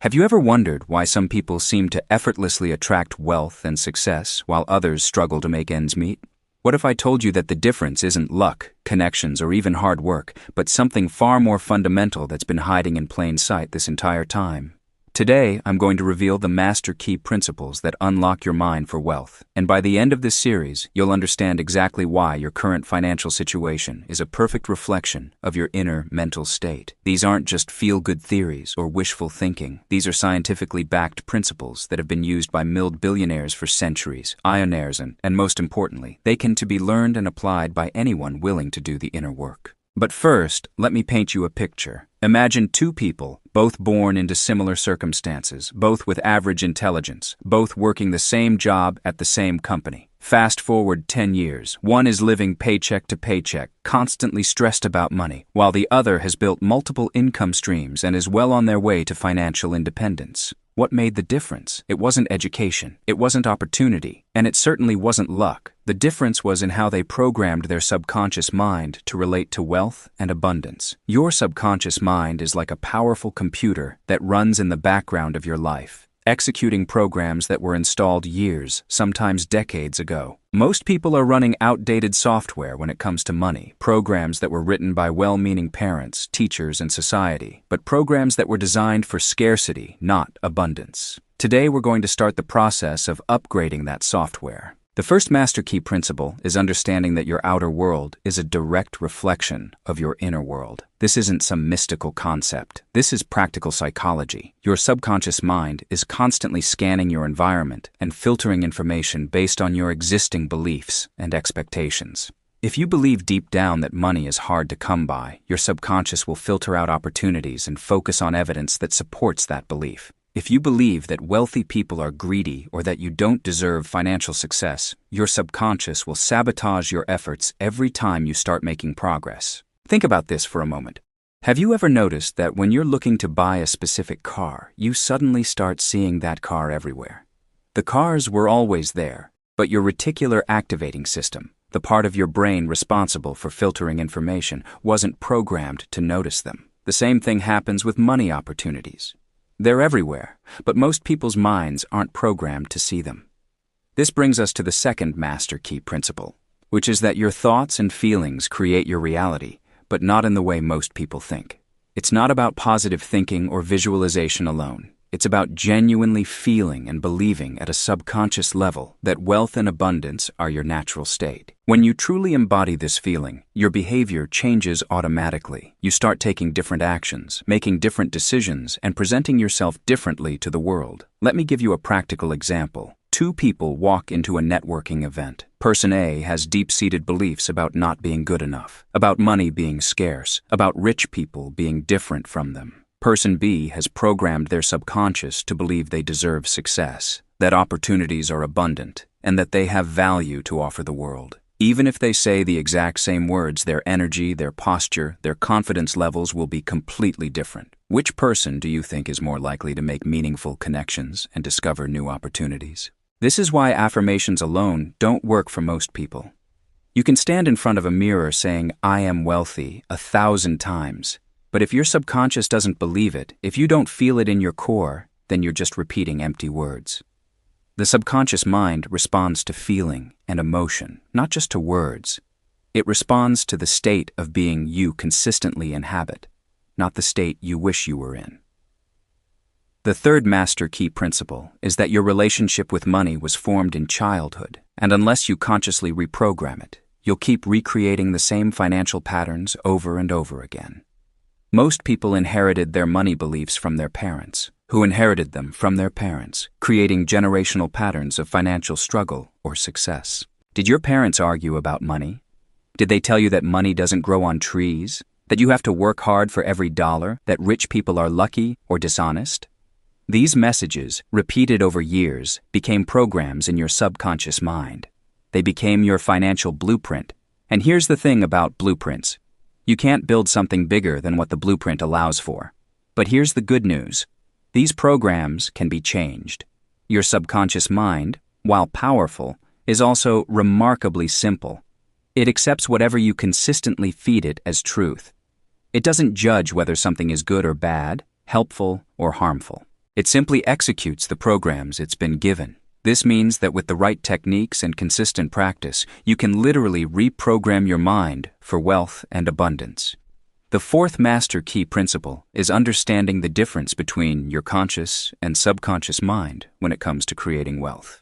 Have you ever wondered why some people seem to effortlessly attract wealth and success while others struggle to make ends meet? What if I told you that the difference isn't luck, connections, or even hard work, but something far more fundamental that's been hiding in plain sight this entire time? Today, I'm going to reveal the master key principles that unlock your mind for wealth. And by the end of this series, you'll understand exactly why your current financial situation is a perfect reflection of your inner mental state. These aren't just feel-good theories or wishful thinking. These are scientifically backed principles that have been used by milled billionaires for centuries, ionaires, and most importantly, they can be learned and applied by anyone willing to do the inner work. But first, let me paint you a picture. Imagine two people, both born into similar circumstances, both with average intelligence, both working the same job at the same company. Fast forward 10 years, one is living paycheck to paycheck, constantly stressed about money, while the other has built multiple income streams and is well on their way to financial independence. What made the difference? It wasn't education, it wasn't opportunity, and it certainly wasn't luck. The difference was in how they programmed their subconscious mind to relate to wealth and abundance. Your subconscious mind is like a powerful computer that runs in the background of your life, executing programs that were installed years, sometimes decades ago. Most people are running outdated software when it comes to money, programs that were written by well-meaning parents, teachers, and society, but programs that were designed for scarcity, not abundance. Today, we're going to start the process of upgrading that software. The first master key principle is understanding that your outer world is a direct reflection of your inner world. This isn't some mystical concept. This is practical psychology. Your subconscious mind is constantly scanning your environment and filtering information based on your existing beliefs and expectations. If you believe deep down that money is hard to come by, your subconscious will filter out opportunities and focus on evidence that supports that belief. If you believe that wealthy people are greedy or that you don't deserve financial success, your subconscious will sabotage your efforts every time you start making progress. Think about this for a moment. Have you ever noticed that when you're looking to buy a specific car, you suddenly start seeing that car everywhere? The cars were always there, but your reticular activating system, the part of your brain responsible for filtering information, wasn't programmed to notice them. The same thing happens with money opportunities. They're everywhere, but most people's minds aren't programmed to see them. This brings us to the second master key principle, which is that your thoughts and feelings create your reality, but not in the way most people think. It's not about positive thinking or visualization alone. It's about genuinely feeling and believing at a subconscious level that wealth and abundance are your natural state. When you truly embody this feeling, your behavior changes automatically. You start taking different actions, making different decisions, and presenting yourself differently to the world. Let me give you a practical example. Two people walk into a networking event. Person A has deep-seated beliefs about not being good enough, about money being scarce, about rich people being different from them. Person B has programmed their subconscious to believe they deserve success, that opportunities are abundant, and that they have value to offer the world. Even if they say the exact same words, their energy, their posture, their confidence levels will be completely different. Which person do you think is more likely to make meaningful connections and discover new opportunities? This is why affirmations alone don't work for most people. You can stand in front of a mirror saying, "I am wealthy," 1,000 times. But if your subconscious doesn't believe it, if you don't feel it in your core, then you're just repeating empty words. The subconscious mind responds to feeling and emotion, not just to words. It responds to the state of being you consistently inhabit, not the state you wish you were in. The third master key principle is that your relationship with money was formed in childhood, and unless you consciously reprogram it, you'll keep recreating the same financial patterns over and over again. Most people inherited their money beliefs from their parents, who inherited them from their parents, creating generational patterns of financial struggle or success. Did your parents argue about money? Did they tell you that money doesn't grow on trees, that you have to work hard for every dollar, that rich people are lucky or dishonest? These messages, repeated over years, became programs in your subconscious mind. They became your financial blueprint. And here's the thing about blueprints. You can't build something bigger than what the blueprint allows for. But here's the good news. These programs can be changed. Your subconscious mind, while powerful, is also remarkably simple. It accepts whatever you consistently feed it as truth. It doesn't judge whether something is good or bad, helpful or harmful. It simply executes the programs it's been given. This means that with the right techniques and consistent practice, you can literally reprogram your mind for wealth and abundance. The fourth master key principle is understanding the difference between your conscious and subconscious mind when it comes to creating wealth.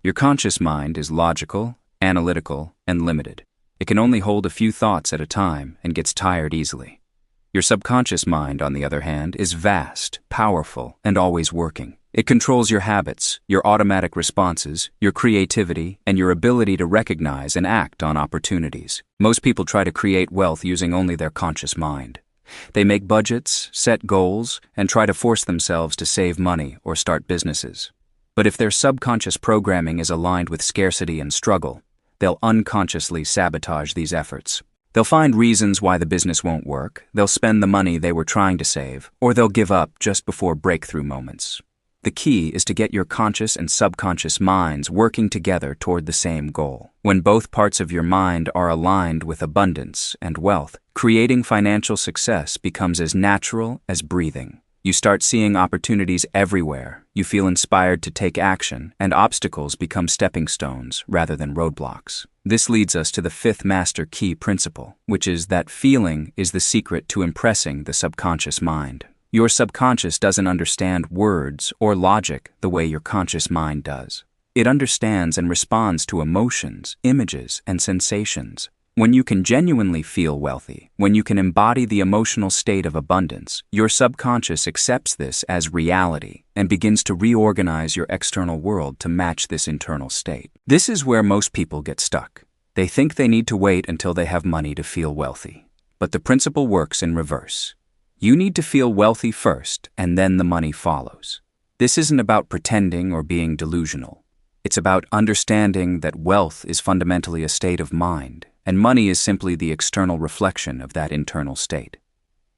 Your conscious mind is logical, analytical, and limited. It can only hold a few thoughts at a time and gets tired easily. Your subconscious mind, on the other hand, is vast, powerful, and always working. It controls your habits, your automatic responses, your creativity, and your ability to recognize and act on opportunities. Most people try to create wealth using only their conscious mind. They make budgets, set goals, and try to force themselves to save money or start businesses. But if their subconscious programming is aligned with scarcity and struggle, they'll unconsciously sabotage these efforts. They'll find reasons why the business won't work, they'll spend the money they were trying to save, or they'll give up just before breakthrough moments. The key is to get your conscious and subconscious minds working together toward the same goal. When both parts of your mind are aligned with abundance and wealth, creating financial success becomes as natural as breathing. You start seeing opportunities everywhere, you feel inspired to take action, and obstacles become stepping stones rather than roadblocks. This leads us to the fifth master key principle, which is that feeling is the secret to impressing the subconscious mind. Your subconscious doesn't understand words or logic the way your conscious mind does. It understands and responds to emotions, images, and sensations. When you can genuinely feel wealthy, when you can embody the emotional state of abundance, your subconscious accepts this as reality and begins to reorganize your external world to match this internal state. This is where most people get stuck. They think they need to wait until they have money to feel wealthy. But the principle works in reverse. You need to feel wealthy first, and then the money follows. This isn't about pretending or being delusional. It's about understanding that wealth is fundamentally a state of mind, and money is simply the external reflection of that internal state.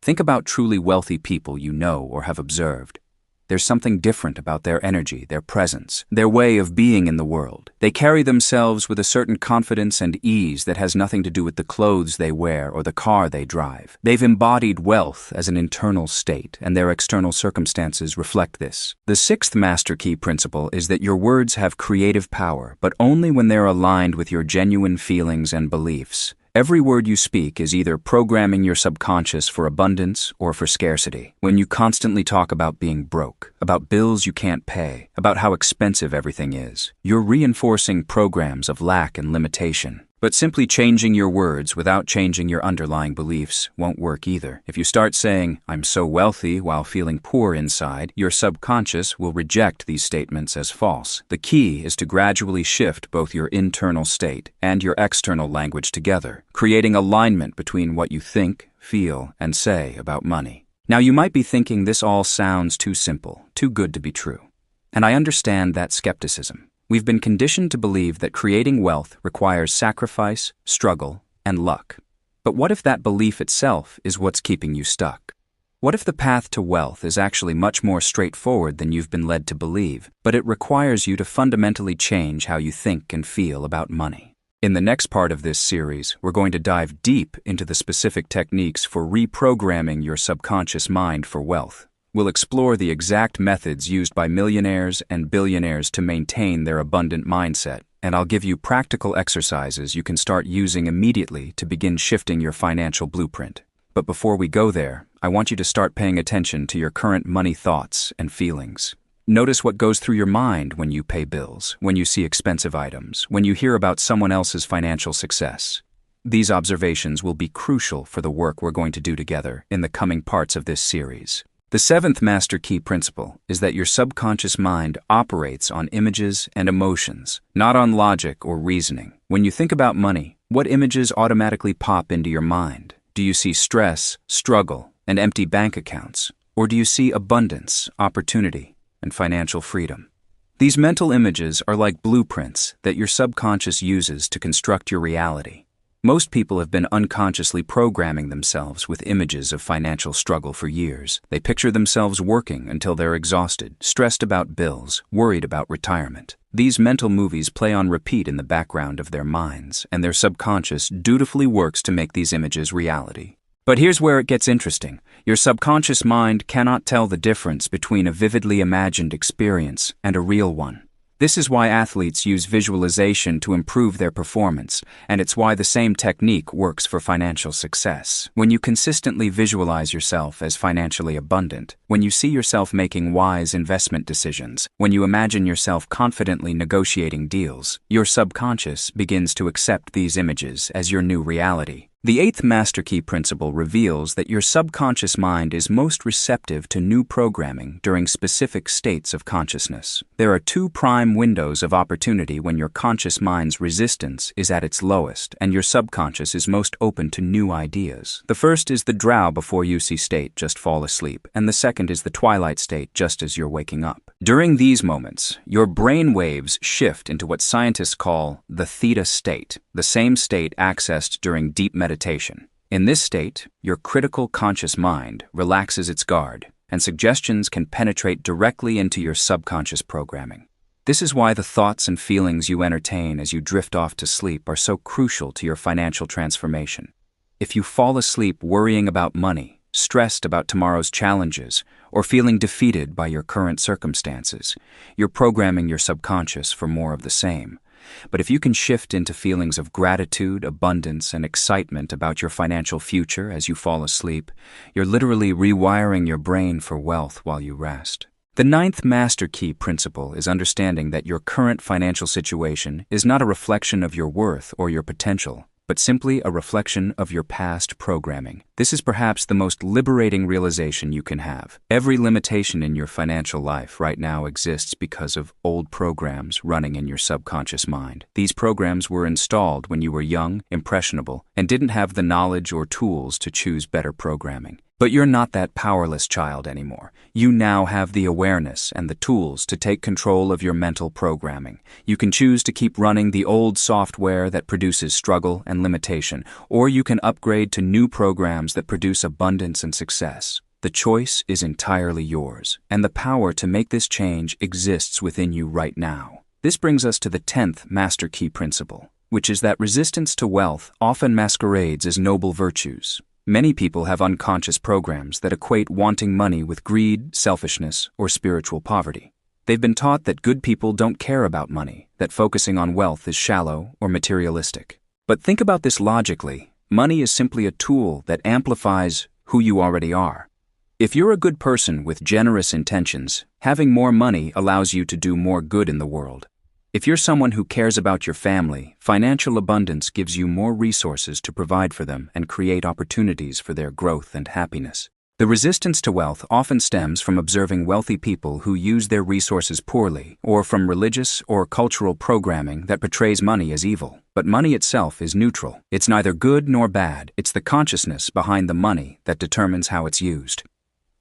Think about truly wealthy people you know or have observed. There's something different about their energy, their presence, their way of being in the world. They carry themselves with a certain confidence and ease that has nothing to do with the clothes they wear or the car they drive. They've embodied wealth as an internal state, and their external circumstances reflect this. The sixth master key principle is that your words have creative power, but only when they're aligned with your genuine feelings and beliefs. Every word you speak is either programming your subconscious for abundance or for scarcity. When you constantly talk about being broke, about bills you can't pay, about how expensive everything is, you're reinforcing programs of lack and limitation. But simply changing your words without changing your underlying beliefs won't work either. If you start saying, "I'm so wealthy," while feeling poor inside, your subconscious will reject these statements as false. The key is to gradually shift both your internal state and your external language together, creating alignment between what you think, feel, and say about money. Now, you might be thinking this all sounds too simple, too good to be true. And I understand that skepticism. We've been conditioned to believe that creating wealth requires sacrifice, struggle, and luck. But what if that belief itself is what's keeping you stuck? What if the path to wealth is actually much more straightforward than you've been led to believe, but it requires you to fundamentally change how you think and feel about money? In the next part of this series, we're going to dive deep into the specific techniques for reprogramming your subconscious mind for wealth. We'll explore the exact methods used by millionaires and billionaires to maintain their abundant mindset, and I'll give you practical exercises you can start using immediately to begin shifting your financial blueprint. But before we go there, I want you to start paying attention to your current money thoughts and feelings. Notice what goes through your mind when you pay bills, when you see expensive items, when you hear about someone else's financial success. These observations will be crucial for the work we're going to do together in the coming parts of this series. The seventh master key principle is that your subconscious mind operates on images and emotions, not on logic or reasoning. When you think about money, what images automatically pop into your mind? Do you see stress, struggle, and empty bank accounts? Or do you see abundance, opportunity, and financial freedom? These mental images are like blueprints that your subconscious uses to construct your reality. Most people have been unconsciously programming themselves with images of financial struggle for years. They picture themselves working until they're exhausted, stressed about bills, worried about retirement. These mental movies play on repeat in the background of their minds, and their subconscious dutifully works to make these images reality. But here's where it gets interesting. Your subconscious mind cannot tell the difference between a vividly imagined experience and a real one. This is why athletes use visualization to improve their performance, and it's why the same technique works for financial success. When you consistently visualize yourself as financially abundant, when you see yourself making wise investment decisions, when you imagine yourself confidently negotiating deals, your subconscious begins to accept these images as your new reality. The eighth master key principle reveals that your subconscious mind is most receptive to new programming during specific states of consciousness. There are two prime windows of opportunity when your conscious mind's resistance is at its lowest and your subconscious is most open to new ideas. The first is the drow before you see state, just fall asleep, and the second is the twilight state, just as you're waking up. During these moments, your brain waves shift into what scientists call the theta state, the same state accessed during deep meditation. In this state, your critical conscious mind relaxes its guard, and suggestions can penetrate directly into your subconscious programming. This is why the thoughts and feelings you entertain as you drift off to sleep are so crucial to your financial transformation. If you fall asleep worrying about money, stressed about tomorrow's challenges, or feeling defeated by your current circumstances, you're programming your subconscious for more of the same. But if you can shift into feelings of gratitude, abundance, and excitement about your financial future as you fall asleep, you're literally rewiring your brain for wealth while you rest. The ninth master key principle is understanding that your current financial situation is not a reflection of your worth or your potential, but simply a reflection of your past programming. This is perhaps the most liberating realization you can have. Every limitation in your financial life right now exists because of old programs running in your subconscious mind. These programs were installed when you were young, impressionable, and didn't have the knowledge or tools to choose better programming. But you're not that powerless child anymore. You now have the awareness and the tools to take control of your mental programming. You can choose to keep running the old software that produces struggle and limitation, or you can upgrade to new programs that produce abundance and success. The choice is entirely yours, and the power to make this change exists within you right now. This brings us to the 10th master key principle, which is that resistance to wealth often masquerades as noble virtues. Many people have unconscious programs that equate wanting money with greed, selfishness, or spiritual poverty. They've been taught that good people don't care about money, that focusing on wealth is shallow or materialistic. But think about this logically. Money is simply a tool that amplifies who you already are. If you're a good person with generous intentions, having more money allows you to do more good in the world. If you're someone who cares about your family, financial abundance gives you more resources to provide for them and create opportunities for their growth and happiness. The resistance to wealth often stems from observing wealthy people who use their resources poorly, or from religious or cultural programming that portrays money as evil. But money itself is neutral. It's neither good nor bad. It's the consciousness behind the money that determines how it's used.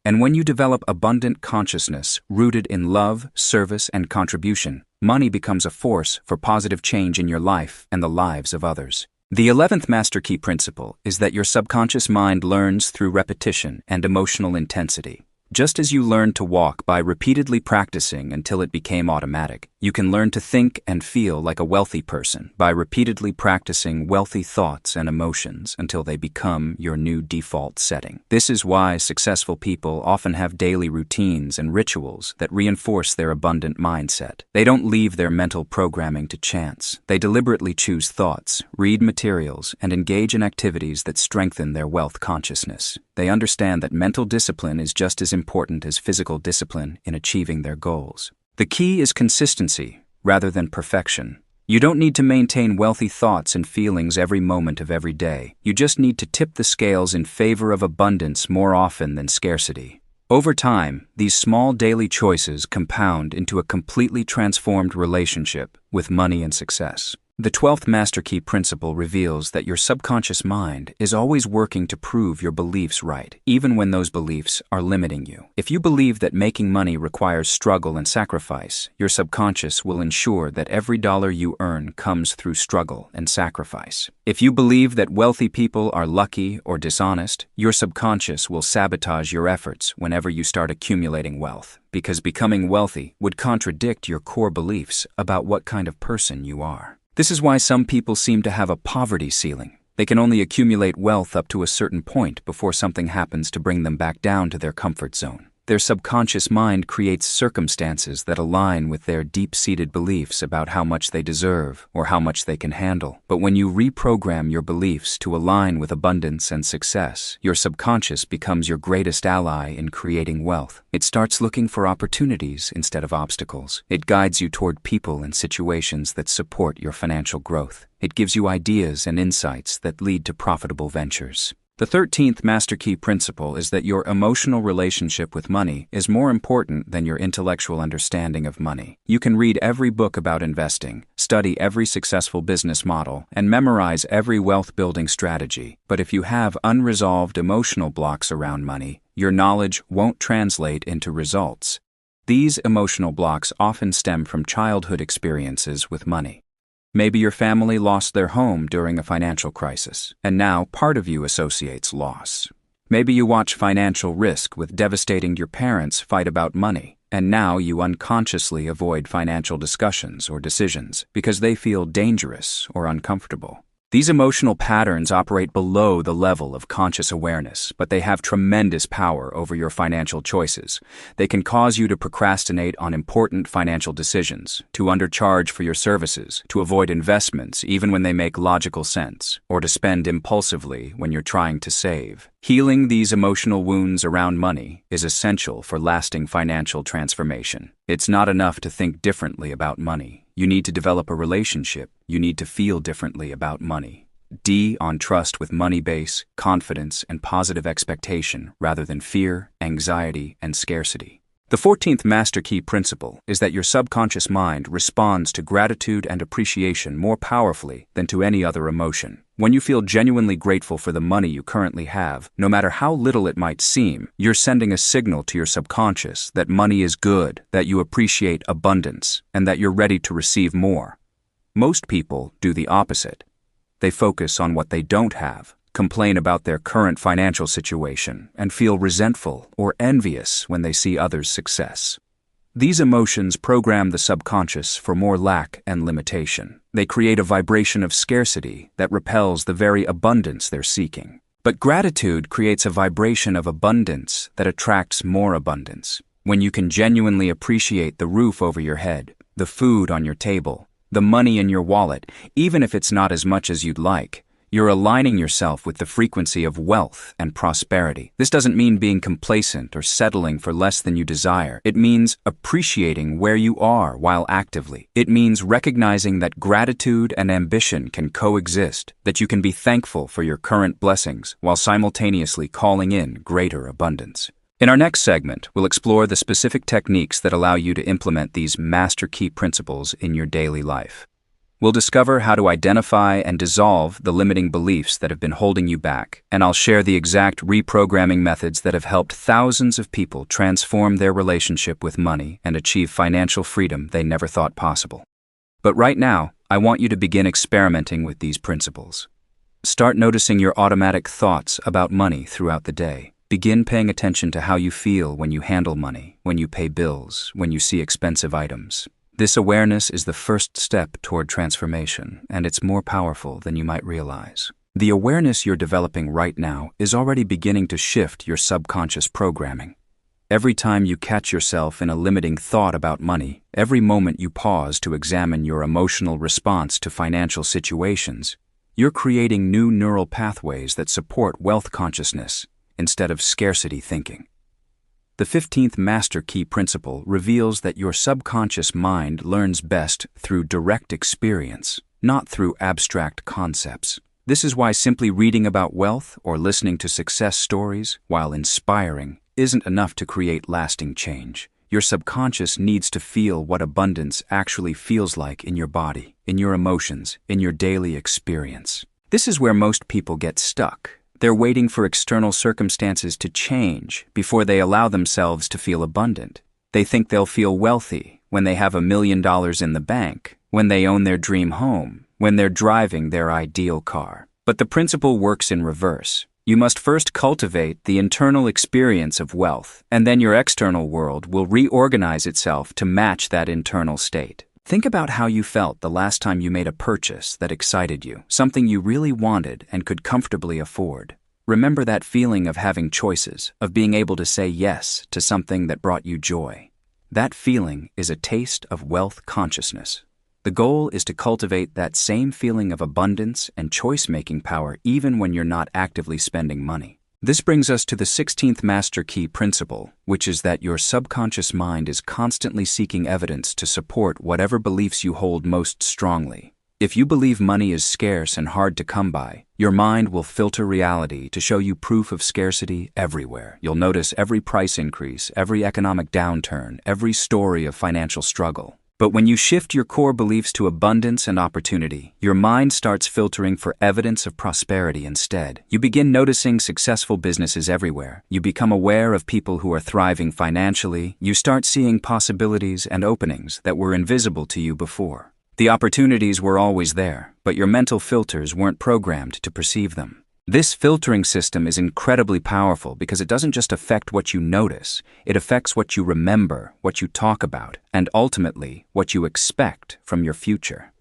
And when you develop abundant consciousness rooted in love, service, and contribution, money becomes a force for positive change in your life and the lives of others. The 11th master key principle is that your subconscious mind learns through repetition and emotional intensity. Just as you learned to walk by repeatedly practicing until it became automatic, you can learn to think and feel like a wealthy person by repeatedly practicing wealthy thoughts and emotions until they become your new default setting. This is why successful people often have daily routines and rituals that reinforce their abundant mindset. They don't leave their mental programming to chance. They deliberately choose thoughts, read materials, and engage in activities that strengthen their wealth consciousness. They understand that mental discipline is just as important as physical discipline in achieving their goals. The key is consistency rather than perfection. You don't need to maintain wealthy thoughts and feelings every moment of every day. You just need to tip the scales in favor of abundance more often than scarcity. Over time, these small daily choices compound into a completely transformed relationship with money and success. The 12th master key principle reveals that your subconscious mind is always working to prove your beliefs right, even when those beliefs are limiting you. If you believe that making money requires struggle and sacrifice, your subconscious will ensure that every dollar you earn comes through struggle and sacrifice. If you believe that wealthy people are lucky or dishonest, your subconscious will sabotage your efforts whenever you start accumulating wealth, because becoming wealthy would contradict your core beliefs about what kind of person you are. This is why some people seem to have a poverty ceiling. They can only accumulate wealth up to a certain point before something happens to bring them back down to their comfort zone. Their subconscious mind creates circumstances that align with their deep-seated beliefs about how much they deserve or how much they can handle. But when you reprogram your beliefs to align with abundance and success, your subconscious becomes your greatest ally in creating wealth. It starts looking for opportunities instead of obstacles. It guides you toward people and situations that support your financial growth. It gives you ideas and insights that lead to profitable ventures. The 13th Master Key Principle is that your emotional relationship with money is more important than your intellectual understanding of money. You can read every book about investing, study every successful business model, and memorize every wealth-building strategy. But if you have unresolved emotional blocks around money, your knowledge won't translate into results. These emotional blocks often stem from childhood experiences with money. Maybe your family lost their home during a financial crisis, and now part of you associates loss. Maybe you watch financial risk with devastating your parents fight about money, and now you unconsciously avoid financial discussions or decisions because they feel dangerous or uncomfortable. These emotional patterns operate below the level of conscious awareness, but they have tremendous power over your financial choices. They can cause you to procrastinate on important financial decisions, to undercharge for your services, to avoid investments even when they make logical sense, or to spend impulsively when you're trying to save. Healing these emotional wounds around money is essential for lasting financial transformation. It's not enough to think differently about money. You need to develop a relationship. You need to feel differently about money. D on trust with money base, confidence, and positive expectation rather than fear, anxiety, and scarcity. The 14th Master Key Principle is that your subconscious mind responds to gratitude and appreciation more powerfully than to any other emotion. When you feel genuinely grateful for the money you currently have, no matter how little it might seem, you're sending a signal to your subconscious that money is good, that you appreciate abundance, and that you're ready to receive more. Most people do the opposite. They focus on what they don't have, complain about their current financial situation, and feel resentful or envious when they see others' success. These emotions program the subconscious for more lack and limitation. They create a vibration of scarcity that repels the very abundance they're seeking. But gratitude creates a vibration of abundance that attracts more abundance. When you can genuinely appreciate the roof over your head, the food on your table, the money in your wallet, even if it's not as much as you'd like, you're aligning yourself with the frequency of wealth and prosperity. This doesn't mean being complacent or settling for less than you desire. It means appreciating where you are while actively. It means recognizing that gratitude and ambition can coexist, that you can be thankful for your current blessings while simultaneously calling in greater abundance. In our next segment, we'll explore the specific techniques that allow you to implement these master key principles in your daily life. We'll discover how to identify and dissolve the limiting beliefs that have been holding you back, and I'll share the exact reprogramming methods that have helped thousands of people transform their relationship with money and achieve financial freedom they never thought possible. But right now, I want you to begin experimenting with these principles. Start noticing your automatic thoughts about money throughout the day. Begin paying attention to how you feel when you handle money, when you pay bills, when you see expensive items. This awareness is the first step toward transformation, and it's more powerful than you might realize. The awareness you're developing right now is already beginning to shift your subconscious programming. Every time you catch yourself in a limiting thought about money, every moment you pause to examine your emotional response to financial situations, you're creating new neural pathways that support wealth consciousness instead of scarcity thinking. The 15th Master Key Principle reveals that your subconscious mind learns best through direct experience, not through abstract concepts. This is why simply reading about wealth or listening to success stories, while inspiring, isn't enough to create lasting change. Your subconscious needs to feel what abundance actually feels like in your body, in your emotions, in your daily experience. This is where most people get stuck. They're waiting for external circumstances to change before they allow themselves to feel abundant. They think they'll feel wealthy when they have $1 million in the bank, when they own their dream home, when they're driving their ideal car. But the principle works in reverse. You must first cultivate the internal experience of wealth, and then your external world will reorganize itself to match that internal state. Think about how you felt the last time you made a purchase that excited you, something you really wanted and could comfortably afford. Remember that feeling of having choices, of being able to say yes to something that brought you joy. That feeling is a taste of wealth consciousness. The goal is to cultivate that same feeling of abundance and choice-making power even when you're not actively spending money. This brings us to the 16th Master Key principle, which is that your subconscious mind is constantly seeking evidence to support whatever beliefs you hold most strongly. If you believe money is scarce and hard to come by, your mind will filter reality to show you proof of scarcity everywhere. You'll notice every price increase, every economic downturn, every story of financial struggle. But when you shift your core beliefs to abundance and opportunity, your mind starts filtering for evidence of prosperity instead. You begin noticing successful businesses everywhere. You become aware of people who are thriving financially. You start seeing possibilities and openings that were invisible to you before. The opportunities were always there, but your mental filters weren't programmed to perceive them. This filtering system is incredibly powerful because it doesn't just affect what you notice, it affects what you remember, what you talk about, and ultimately, what you expect from your future.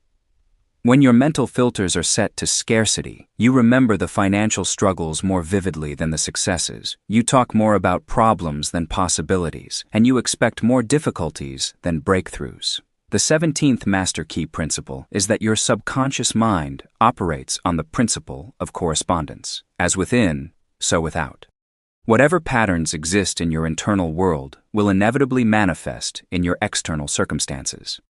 When your mental filters are set to scarcity, you remember the financial struggles more vividly than the successes. You talk more about problems than possibilities, and you expect more difficulties than breakthroughs. The 17th Master Key principle is that your subconscious mind operates on the principle of correspondence. As within, so without. Whatever patterns exist in your internal world will inevitably manifest in your external circumstances.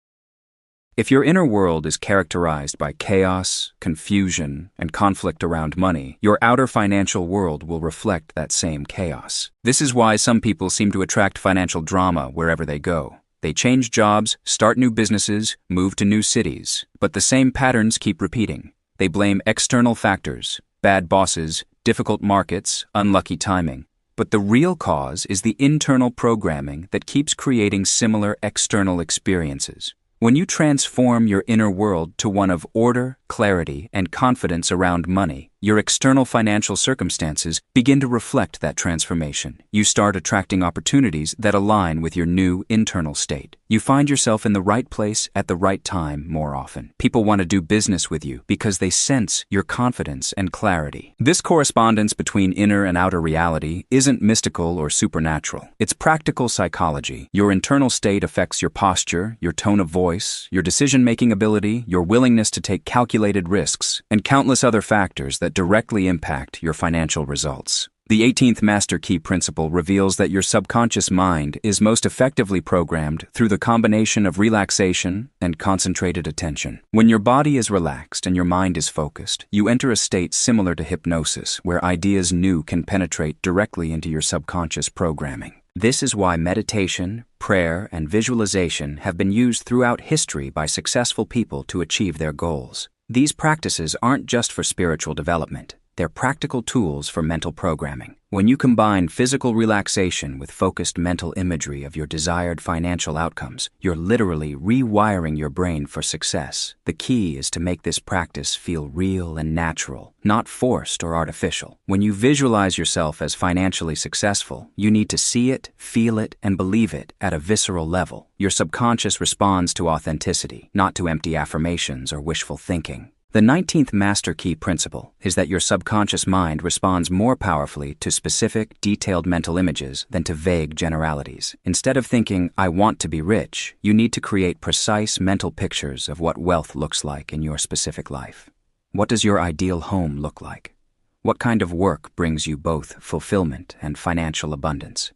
If your inner world is characterized by chaos, confusion, and conflict around money, your outer financial world will reflect that same chaos. This is why some people seem to attract financial drama wherever they go. They change jobs, start new businesses, move to new cities, but the same patterns keep repeating. They blame external factors, bad bosses, difficult markets, unlucky timing. But the real cause is the internal programming that keeps creating similar external experiences. When you transform your inner world to one of order, clarity, and confidence around money, your external financial circumstances begin to reflect that transformation. You start attracting opportunities that align with your new internal state. You find yourself in the right place at the right time more often. People want to do business with you because they sense your confidence and clarity. This correspondence between inner and outer reality isn't mystical or supernatural. It's practical psychology. Your internal state affects your posture, your tone of voice, your decision-making ability, your willingness to take calculated risks, and countless other factors that directly impact your financial results. The 18th Master Key principle reveals that your subconscious mind is most effectively programmed through the combination of relaxation and concentrated attention. When your body is relaxed and your mind is focused, you enter a state similar to hypnosis, where ideas new can penetrate directly into your subconscious programming. This is why meditation, prayer, and visualization have been used throughout history by successful people to achieve their goals. These practices aren't just for spiritual development. They're practical tools for mental programming. When you combine physical relaxation with focused mental imagery of your desired financial outcomes, you're literally rewiring your brain for success. The key is to make this practice feel real and natural, not forced or artificial. When you visualize yourself as financially successful, you need to see it, feel it, and believe it at a visceral level. Your subconscious responds to authenticity, not to empty affirmations or wishful thinking. The 19th Master Key principle is that your subconscious mind responds more powerfully to specific, detailed mental images than to vague generalities. Instead of thinking, "I want to be rich," you need to create precise mental pictures of what wealth looks like in your specific life. What does your ideal home look like? What kind of work brings you both fulfillment and financial abundance?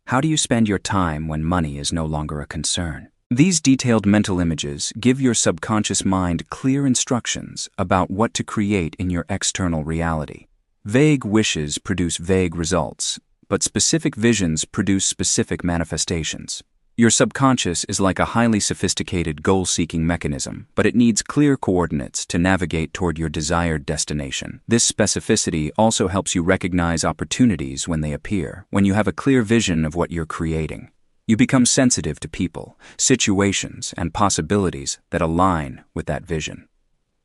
How do you spend your time when money is no longer a concern? These detailed mental images give your subconscious mind clear instructions about what to create in your external reality. Vague wishes produce vague results, but specific visions produce specific manifestations. Your subconscious is like a highly sophisticated goal-seeking mechanism, but it needs clear coordinates to navigate toward your desired destination. This specificity also helps you recognize opportunities when they appear. When you have a clear vision of what you're creating, you become sensitive to people, situations, and possibilities that align with that vision.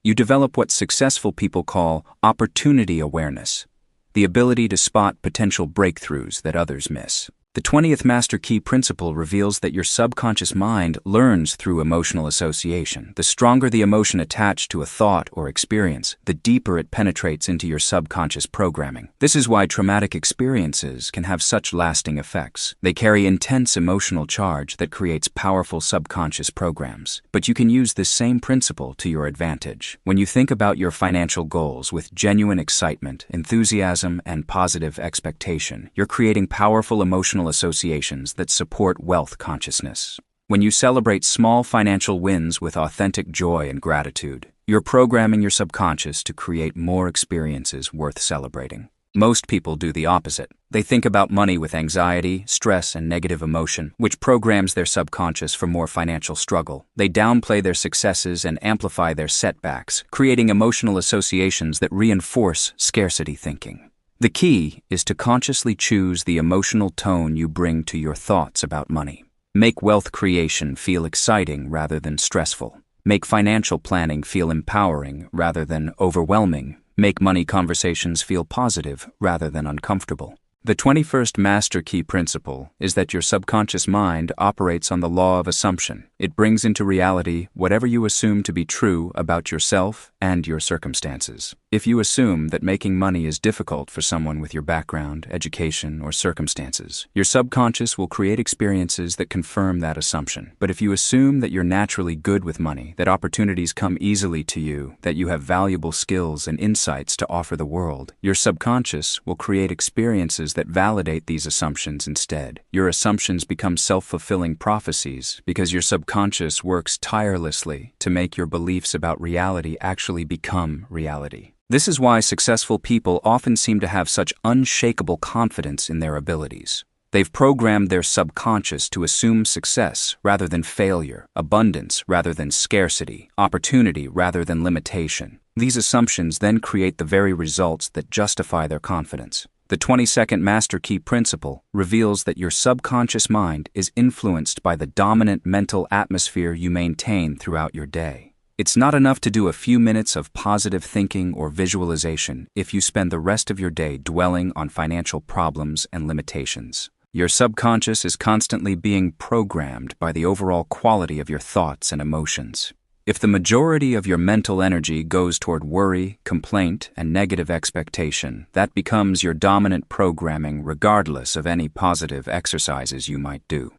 You develop what successful people call opportunity awareness, the ability to spot potential breakthroughs that others miss. The 20th Master Key Principle reveals that your subconscious mind learns through emotional association. The stronger the emotion attached to a thought or experience, the deeper it penetrates into your subconscious programming. This is why traumatic experiences can have such lasting effects. They carry intense emotional charge that creates powerful subconscious programs. But you can use this same principle to your advantage. When you think about your financial goals with genuine excitement, enthusiasm, and positive expectation, you're creating powerful emotional associations that support wealth consciousness. When you celebrate small financial wins with authentic joy and gratitude, you're programming your subconscious to create more experiences worth celebrating. Most people do the opposite. They think about money with anxiety, stress, and negative emotion, which programs their subconscious for more financial struggle. They downplay their successes and amplify their setbacks, creating emotional associations that reinforce scarcity thinking. The key is to consciously choose the emotional tone you bring to your thoughts about money. Make wealth creation feel exciting rather than stressful. Make financial planning feel empowering rather than overwhelming. Make money conversations feel positive rather than uncomfortable. The 21st Master Key Principle is that your subconscious mind operates on the law of assumption. It brings into reality whatever you assume to be true about yourself and your circumstances. If you assume that making money is difficult for someone with your background, education, or circumstances, your subconscious will create experiences that confirm that assumption. But if you assume that you're naturally good with money, that opportunities come easily to you, that you have valuable skills and insights to offer the world, your subconscious will create experiences that validate these assumptions instead. Your assumptions become self-fulfilling prophecies because your subconscious works tirelessly to make your beliefs about reality actually become reality. This is why successful people often seem to have such unshakable confidence in their abilities. They've programmed their subconscious to assume success rather than failure, abundance rather than scarcity, opportunity rather than limitation. These assumptions then create the very results that justify their confidence. The 22nd Master Key Principle reveals that your subconscious mind is influenced by the dominant mental atmosphere you maintain throughout your day. It's not enough to do a few minutes of positive thinking or visualization if you spend the rest of your day dwelling on financial problems and limitations. Your subconscious is constantly being programmed by the overall quality of your thoughts and emotions. If the majority of your mental energy goes toward worry, complaint, and negative expectation, that becomes your dominant programming regardless of any positive exercises you might do.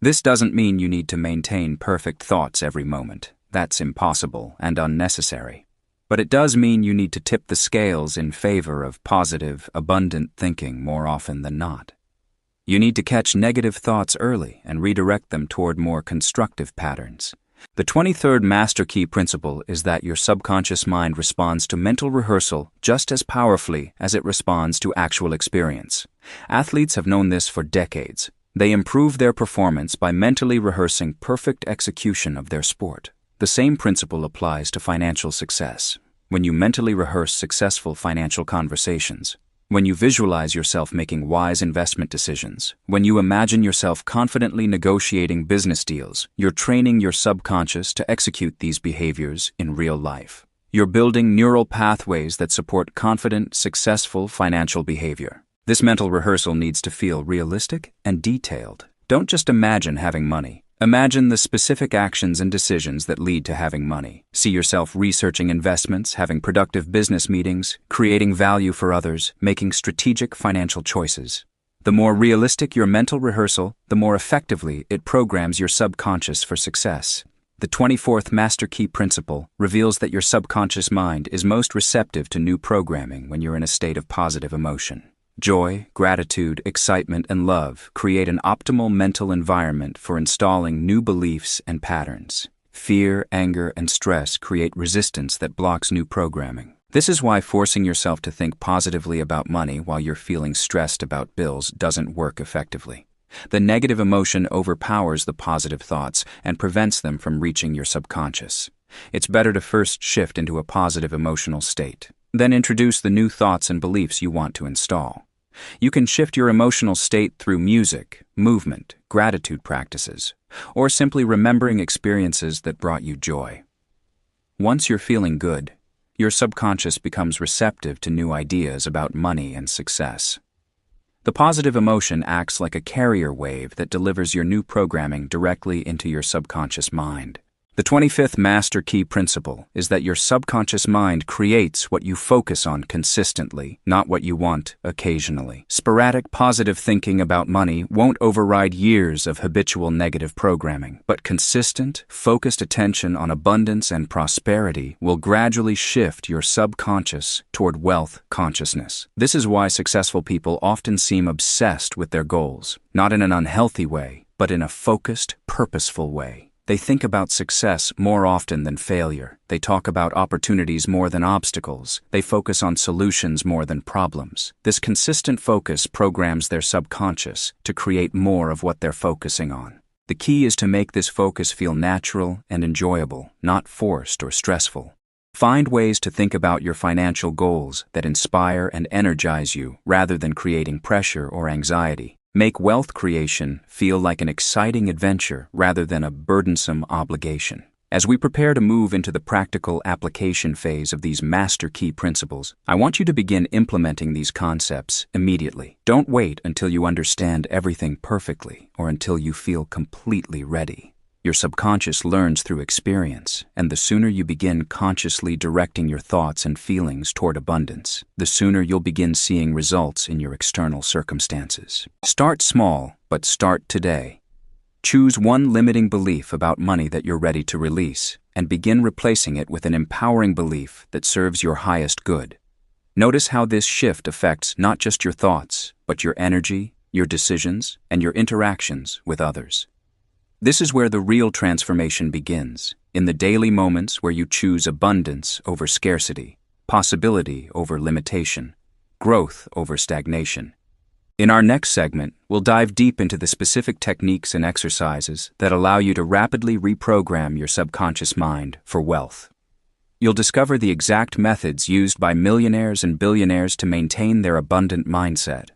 This doesn't mean you need to maintain perfect thoughts every moment. That's impossible and unnecessary. But it does mean you need to tip the scales in favor of positive, abundant thinking more often than not. You need to catch negative thoughts early and redirect them toward more constructive patterns. The 23rd Master Key Principle is that your subconscious mind responds to mental rehearsal just as powerfully as it responds to actual experience. Athletes have known this for decades. They improve their performance by mentally rehearsing perfect execution of their sport. The same principle applies to financial success. When you mentally rehearse successful financial conversations, when you visualize yourself making wise investment decisions, when you imagine yourself confidently negotiating business deals, you're training your subconscious to execute these behaviors in real life. You're building neural pathways that support confident, successful financial behavior. This mental rehearsal needs to feel realistic and detailed. Don't just imagine having money. Imagine the specific actions and decisions that lead to having money. See yourself researching investments, having productive business meetings, creating value for others, making strategic financial choices. The more realistic your mental rehearsal, the more effectively it programs your subconscious for success. The 24th Master Key Principle reveals that your subconscious mind is most receptive to new programming when you're in a state of positive emotion. Joy, gratitude, excitement, and love create an optimal mental environment for installing new beliefs and patterns. Fear, anger, and stress create resistance that blocks new programming. This is why forcing yourself to think positively about money while you're feeling stressed about bills doesn't work effectively. The negative emotion overpowers the positive thoughts and prevents them from reaching your subconscious. It's better to first shift into a positive emotional state. Then introduce the new thoughts and beliefs you want to install. You can shift your emotional state through music, movement, gratitude practices, or simply remembering experiences that brought you joy. Once you're feeling good, your subconscious becomes receptive to new ideas about money and success. The positive emotion acts like a carrier wave that delivers your new programming directly into your subconscious mind. The 25th Master Key Principle is that your subconscious mind creates what you focus on consistently, not what you want occasionally. Sporadic positive thinking about money won't override years of habitual negative programming, but consistent, focused attention on abundance and prosperity will gradually shift your subconscious toward wealth consciousness. This is why successful people often seem obsessed with their goals, not in an unhealthy way, but in a focused, purposeful way. They think about success more often than failure. They talk about opportunities more than obstacles. They focus on solutions more than problems. This consistent focus programs their subconscious to create more of what they're focusing on. The key is to make this focus feel natural and enjoyable, not forced or stressful. Find ways to think about your financial goals that inspire and energize you rather than creating pressure or anxiety. Make wealth creation feel like an exciting adventure rather than a burdensome obligation. As we prepare to move into the practical application phase of these master key principles, I want you to begin implementing these concepts immediately. Don't wait until you understand everything perfectly or until you feel completely ready. Your subconscious learns through experience, and the sooner you begin consciously directing your thoughts and feelings toward abundance, the sooner you'll begin seeing results in your external circumstances. Start small, but start today. Choose one limiting belief about money that you're ready to release, and begin replacing it with an empowering belief that serves your highest good. Notice how this shift affects not just your thoughts, but your energy, your decisions, and your interactions with others. This is where the real transformation begins, in the daily moments where you choose abundance over scarcity, possibility over limitation, growth over stagnation. In our next segment, we'll dive deep into the specific techniques and exercises that allow you to rapidly reprogram your subconscious mind for wealth. You'll discover the exact methods used by millionaires and billionaires to maintain their abundant mindset.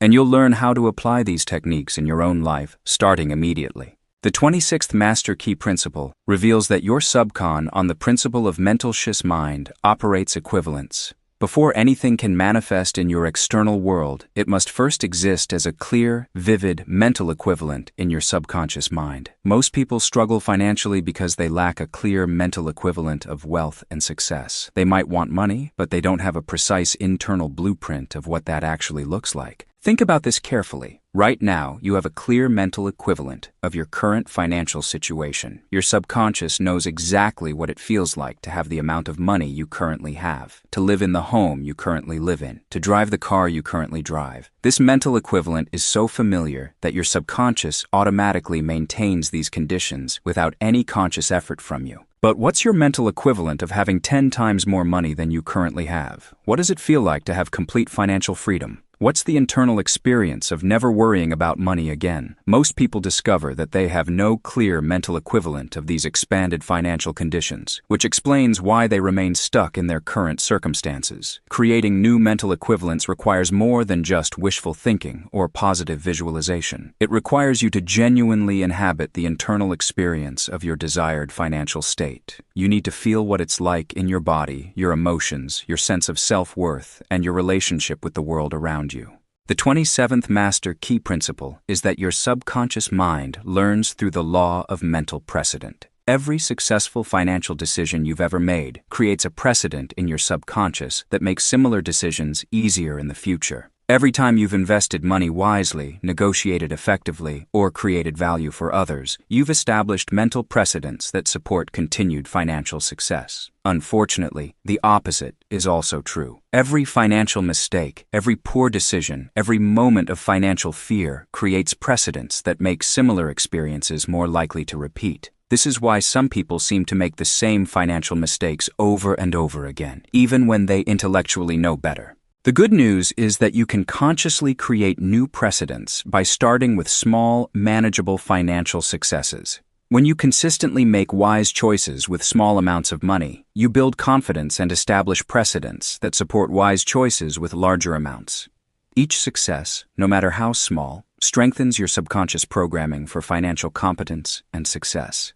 And you'll learn how to apply these techniques in your own life, starting immediately. The 26th Master Key Principle reveals that your subcon on the principle of mental-shift mind operates equivalence. Before anything can manifest in your external world, it must first exist as a clear, vivid, mental equivalent in your subconscious mind. Most people struggle financially because they lack a clear mental equivalent of wealth and success. They might want money, but they don't have a precise internal blueprint of what that actually looks like. Think about this carefully. Right now, you have a clear mental equivalent of your current financial situation. Your subconscious knows exactly what it feels like to have the amount of money you currently have, to live in the home you currently live in, to drive the car you currently drive. This mental equivalent is so familiar that your subconscious automatically maintains these conditions without any conscious effort from you. But what's your mental equivalent of having 10 times more money than you currently have? What does it feel like to have complete financial freedom? What's the internal experience of never worrying about money again? Most people discover that they have no clear mental equivalent of these expanded financial conditions, which explains why they remain stuck in their current circumstances. Creating new mental equivalents requires more than just wishful thinking or positive visualization. It requires you to genuinely inhabit the internal experience of your desired financial state. You need to feel what it's like in your body, your emotions, your sense of self-worth, and your relationship with the world around you. The 27th Master Key Principle is that your subconscious mind learns through the law of mental precedent. Every successful financial decision you've ever made creates a precedent in your subconscious that makes similar decisions easier in the future. Every time you've invested money wisely, negotiated effectively, or created value for others, you've established mental precedents that support continued financial success. Unfortunately, the opposite is also true. Every financial mistake, every poor decision, every moment of financial fear creates precedents that make similar experiences more likely to repeat. This is why some people seem to make the same financial mistakes over and over again, even when they intellectually know better. The good news is that you can consciously create new precedents by starting with small, manageable financial successes. When you consistently make wise choices with small amounts of money, you build confidence and establish precedents that support wise choices with larger amounts. Each success, no matter how small, strengthens your subconscious programming for financial competence and success.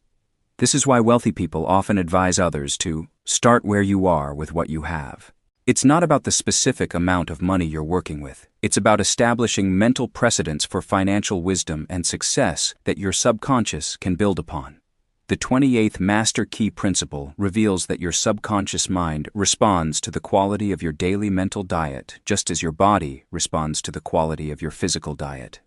This is why wealthy people often advise others to start where you are with what you have. It's not about the specific amount of money you're working with. It's about establishing mental precedents for financial wisdom and success that your subconscious can build upon. The 28th Master Key Principle reveals that your subconscious mind responds to the quality of your daily mental diet just as your body responds to the quality of your physical diet.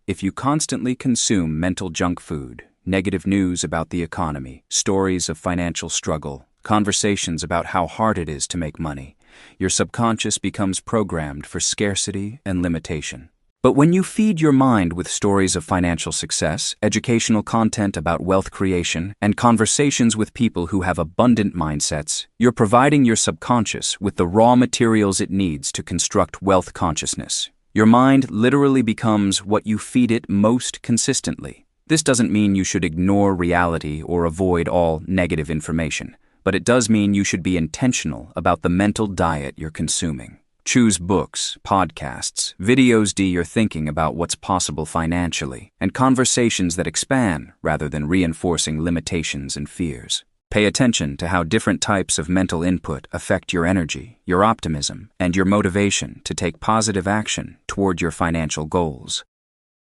If you constantly consume mental junk food, negative news about the economy, stories of financial struggle, conversations about how hard it is to make money, your subconscious becomes programmed for scarcity and limitation. But when you feed your mind with stories of financial success, educational content about wealth creation, and conversations with people who have abundant mindsets, you're providing your subconscious with the raw materials it needs to construct wealth consciousness. Your mind literally becomes what you feed it most consistently. This doesn't mean you should ignore reality or avoid all negative information, but it does mean you should be intentional about the mental diet you're consuming. Choose books, podcasts, videos you're thinking about what's possible financially, and conversations that expand rather than reinforcing limitations and fears. Pay attention to how different types of mental input affect your energy, your optimism, and your motivation to take positive action toward your financial goals.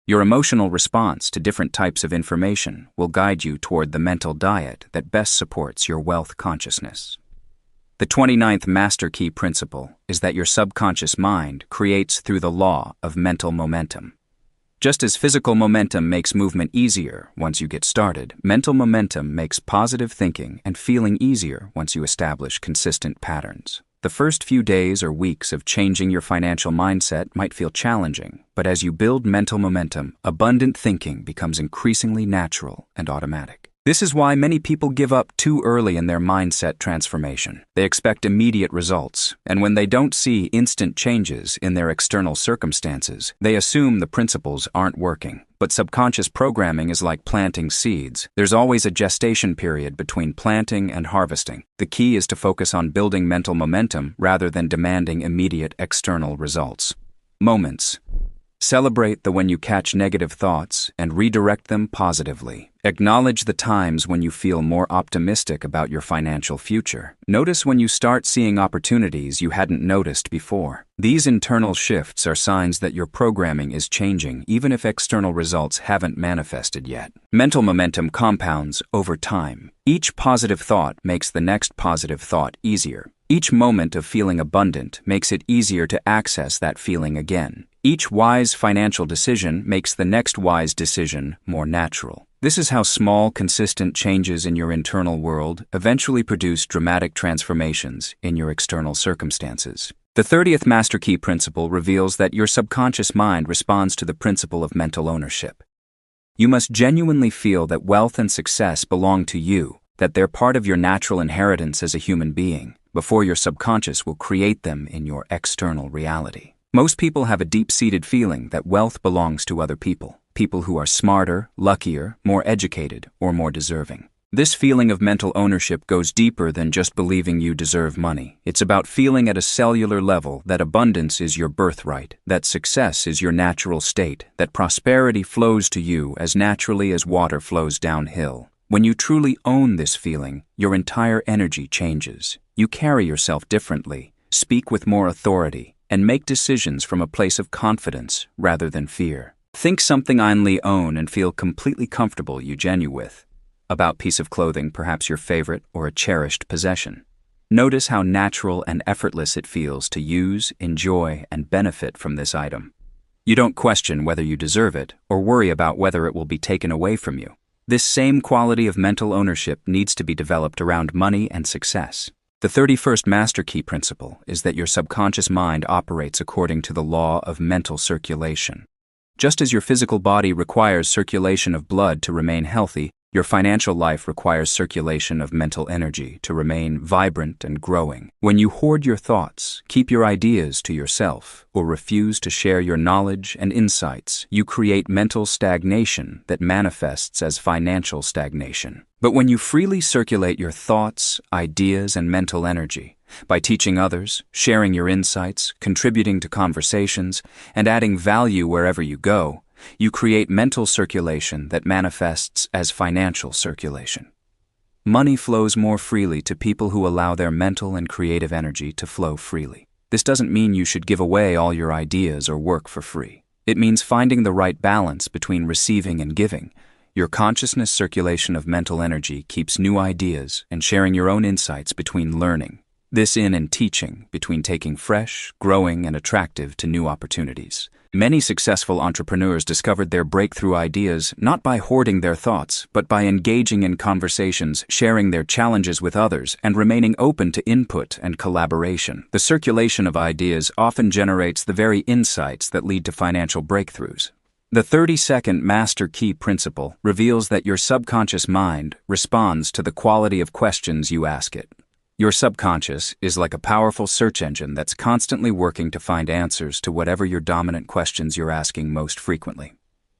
Your emotional response to different types of information will guide you toward the mental diet that best supports your wealth consciousness. The 29th Master Key Principle is that your subconscious mind creates through the law of mental momentum. Just as physical momentum makes movement easier once you get started, mental momentum makes positive thinking and feeling easier once you establish consistent patterns. The first few days or weeks of changing your financial mindset might feel challenging, but as you build mental momentum, abundant thinking becomes increasingly natural and automatic. This is why many people give up too early in their mindset transformation. They expect immediate results, and when they don't see instant changes in their external circumstances, they assume the principles aren't working. But subconscious programming is like planting seeds. There's always a gestation period between planting and harvesting. The key is to focus on building mental momentum rather than demanding immediate external results. Moments. Celebrate when you catch negative thoughts and redirect them positively. Acknowledge the times when you feel more optimistic about your financial future. Notice when you start seeing opportunities you hadn't noticed before. These internal shifts are signs that your programming is changing, even if external results haven't manifested yet. Mental momentum compounds over time. Each positive thought makes the next positive thought easier. Each moment of feeling abundant makes it easier to access that feeling again. Each wise financial decision makes the next wise decision more natural. This is how small, consistent changes in your internal world eventually produce dramatic transformations in your external circumstances. The 30th Master Key Principle reveals that your subconscious mind responds to the principle of mental ownership. You must genuinely feel that wealth and success belong to you, that they're part of your natural inheritance as a human being, before your subconscious will create them in your external reality. Most people have a deep-seated feeling that wealth belongs to other people, people who are smarter, luckier, more educated, or more deserving. This feeling of mental ownership goes deeper than just believing you deserve money. It's about feeling at a cellular level that abundance is your birthright, that success is your natural state, that prosperity flows to you as naturally as water flows downhill. When you truly own this feeling, your entire energy changes. You carry yourself differently, speak with more authority, and make decisions from a place of confidence rather than fear. Think something I only own and feel completely comfortable you genuine with. About piece of clothing, perhaps your favorite or a cherished possession. Notice how natural and effortless it feels to use, enjoy, and benefit from this item. You don't question whether you deserve it or worry about whether it will be taken away from you. This same quality of mental ownership needs to be developed around money and success. The 31st Master Key Principle is that your subconscious mind operates according to the law of mental circulation. Just as your physical body requires circulation of blood to remain healthy, your financial life requires circulation of mental energy to remain vibrant and growing. When you hoard your thoughts, keep your ideas to yourself, or refuse to share your knowledge and insights, you create mental stagnation that manifests as financial stagnation. But when you freely circulate your thoughts, ideas, and mental energy, by teaching others, sharing your insights, contributing to conversations, and adding value wherever you go, you create mental circulation that manifests as financial circulation. Money flows more freely to people who allow their mental and creative energy to flow freely. This doesn't mean you should give away all your ideas or work for free. It means finding the right balance between receiving and giving. Your consciousness circulation of mental energy keeps new ideas and sharing your own insights between learning. This in and teaching, between taking fresh, growing, and attractive to new opportunities. Many successful entrepreneurs discovered their breakthrough ideas not by hoarding their thoughts, but by engaging in conversations, sharing their challenges with others, and remaining open to input and collaboration. The circulation of ideas often generates the very insights that lead to financial breakthroughs. The 30-second master key principle reveals that your subconscious mind responds to the quality of questions you ask it. Your subconscious is like a powerful search engine that's constantly working to find answers to whatever your dominant questions you're asking most frequently.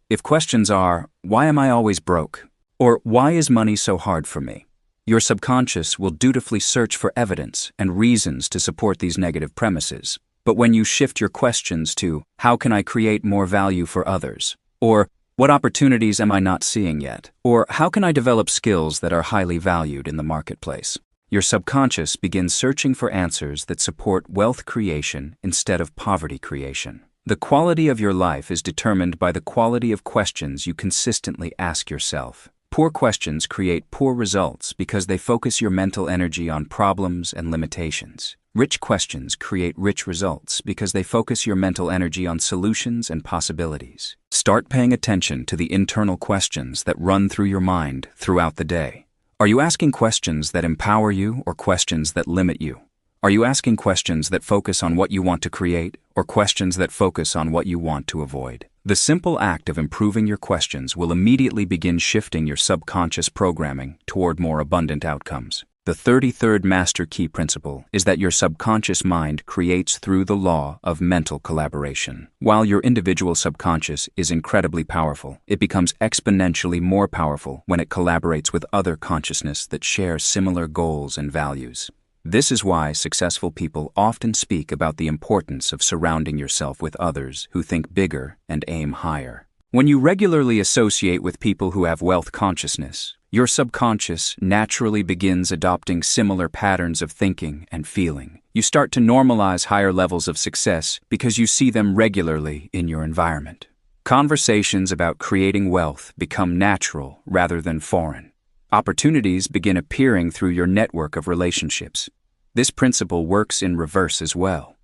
If questions are, why am I always broke? Or why is money so hard for me? Your subconscious will dutifully search for evidence and reasons to support these negative premises. But when you shift your questions to, how can I create more value for others? Or, what opportunities am I not seeing yet? Or, how can I develop skills that are highly valued in the marketplace? Your subconscious begins searching for answers that support wealth creation instead of poverty creation. The quality of your life is determined by the quality of questions you consistently ask yourself. Poor questions create poor results because they focus your mental energy on problems and limitations. Rich questions create rich results because they focus your mental energy on solutions and possibilities. Start paying attention to the internal questions that run through your mind throughout the day. Are you asking questions that empower you or questions that limit you? Are you asking questions that focus on what you want to create or questions that focus on what you want to avoid? The simple act of improving your questions will immediately begin shifting your subconscious programming toward more abundant outcomes. The 33rd master key principle is that your subconscious mind creates through the law of mental collaboration. While your individual subconscious is incredibly powerful, it becomes exponentially more powerful when it collaborates with other consciousness that share similar goals and values. This is why successful people often speak about the importance of surrounding yourself with others who think bigger and aim higher. When you regularly associate with people who have wealth consciousness, your subconscious naturally begins adopting similar patterns of thinking and feeling. You start to normalize higher levels of success because you see them regularly in your environment. Conversations about creating wealth become natural rather than foreign. Opportunities begin appearing through your network of relationships. This principle works in reverse as well.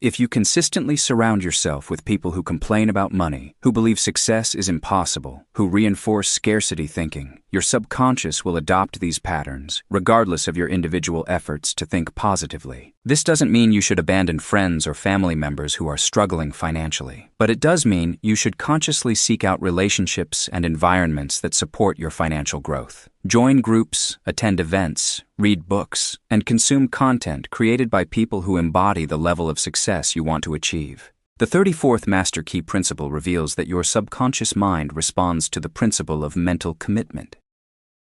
If you consistently surround yourself with people who complain about money, who believe success is impossible, who reinforce scarcity thinking, your subconscious will adopt these patterns, regardless of your individual efforts to think positively. This doesn't mean you should abandon friends or family members who are struggling financially, but it does mean you should consciously seek out relationships and environments that support your financial growth. Join groups, attend events, read books, and consume content created by people who embody the level of success you want to achieve. The 34th Master Key Principle reveals that your subconscious mind responds to the principle of mental commitment.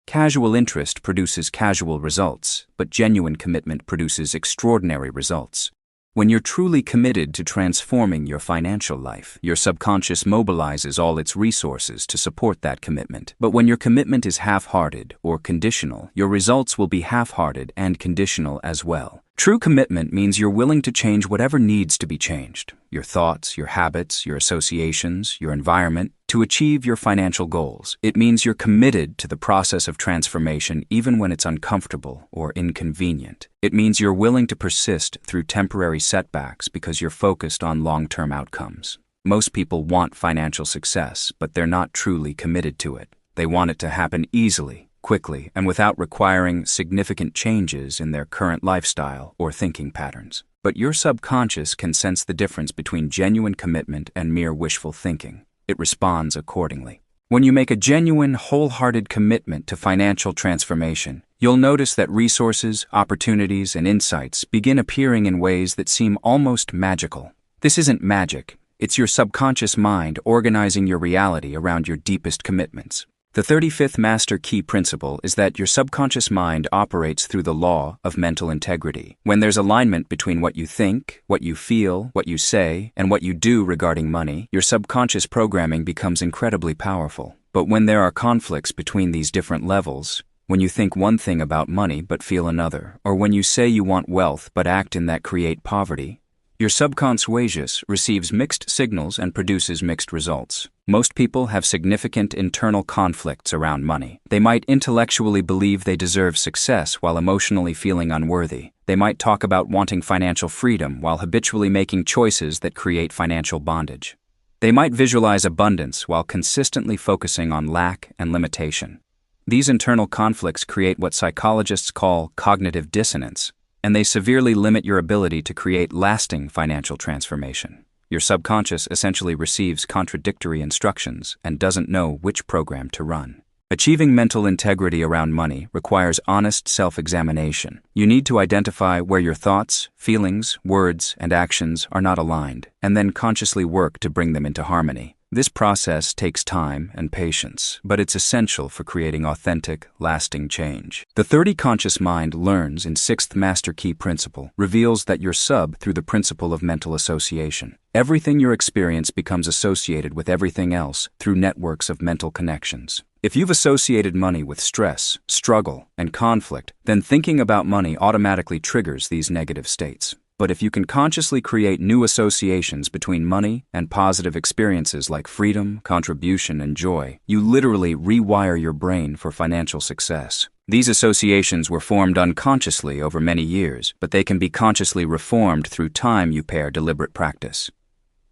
Casual interest produces casual results, but genuine commitment produces extraordinary results. When you're truly committed to transforming your financial life, your subconscious mobilizes all its resources to support that commitment. But when your commitment is half-hearted or conditional, your results will be half-hearted and conditional as well. True commitment means you're willing to change whatever needs to be changed, your thoughts, your habits, your associations, your environment, to achieve your financial goals. It means you're committed to the process of transformation even when it's uncomfortable or inconvenient. It means you're willing to persist through temporary setbacks because you're focused on long-term outcomes. Most people want financial success, but they're not truly committed to it. They want it to happen easily, quickly, and without requiring significant changes in their current lifestyle or thinking patterns. But your subconscious can sense the difference between genuine commitment and mere wishful thinking. It responds accordingly. When you make a genuine, wholehearted commitment to financial transformation, you'll notice that resources, opportunities, and insights begin appearing in ways that seem almost magical. This isn't magic. It's your subconscious mind organizing your reality around your deepest commitments. The 35th Master Key Principle is that your subconscious mind operates through the law of mental integrity. When there's alignment between what you think, what you feel, what you say, and what you do regarding money, your subconscious programming becomes incredibly powerful. But when there are conflicts between these different levels, when you think one thing about money but feel another, or when you say you want wealth but act in that create poverty, your subconscious receives mixed signals and produces mixed results. Most people have significant internal conflicts around money. They might intellectually believe they deserve success while emotionally feeling unworthy. They might talk about wanting financial freedom while habitually making choices that create financial bondage. They might visualize abundance while consistently focusing on lack and limitation. These internal conflicts create what psychologists call cognitive dissonance, and they severely limit your ability to create lasting financial transformation. Your subconscious essentially receives contradictory instructions and doesn't know which program to run. Achieving mental integrity around money requires honest self-examination. You need to identify where your thoughts, feelings, words, and actions are not aligned, and then consciously work to bring them into harmony. This process takes time and patience, but it's essential for creating authentic, lasting change. The 30 conscious mind learns in 6th Master Key Principle reveals that you're sub through the principle of mental association. Everything you experience becomes associated with everything else through networks of mental connections. If you've associated money with stress, struggle, and conflict, then thinking about money automatically triggers these negative states. But if you can consciously create new associations between money and positive experiences like freedom, contribution, and joy, you literally rewire your brain for financial success. These associations were formed unconsciously over many years, but they can be consciously reformed through time you pair deliberate practice.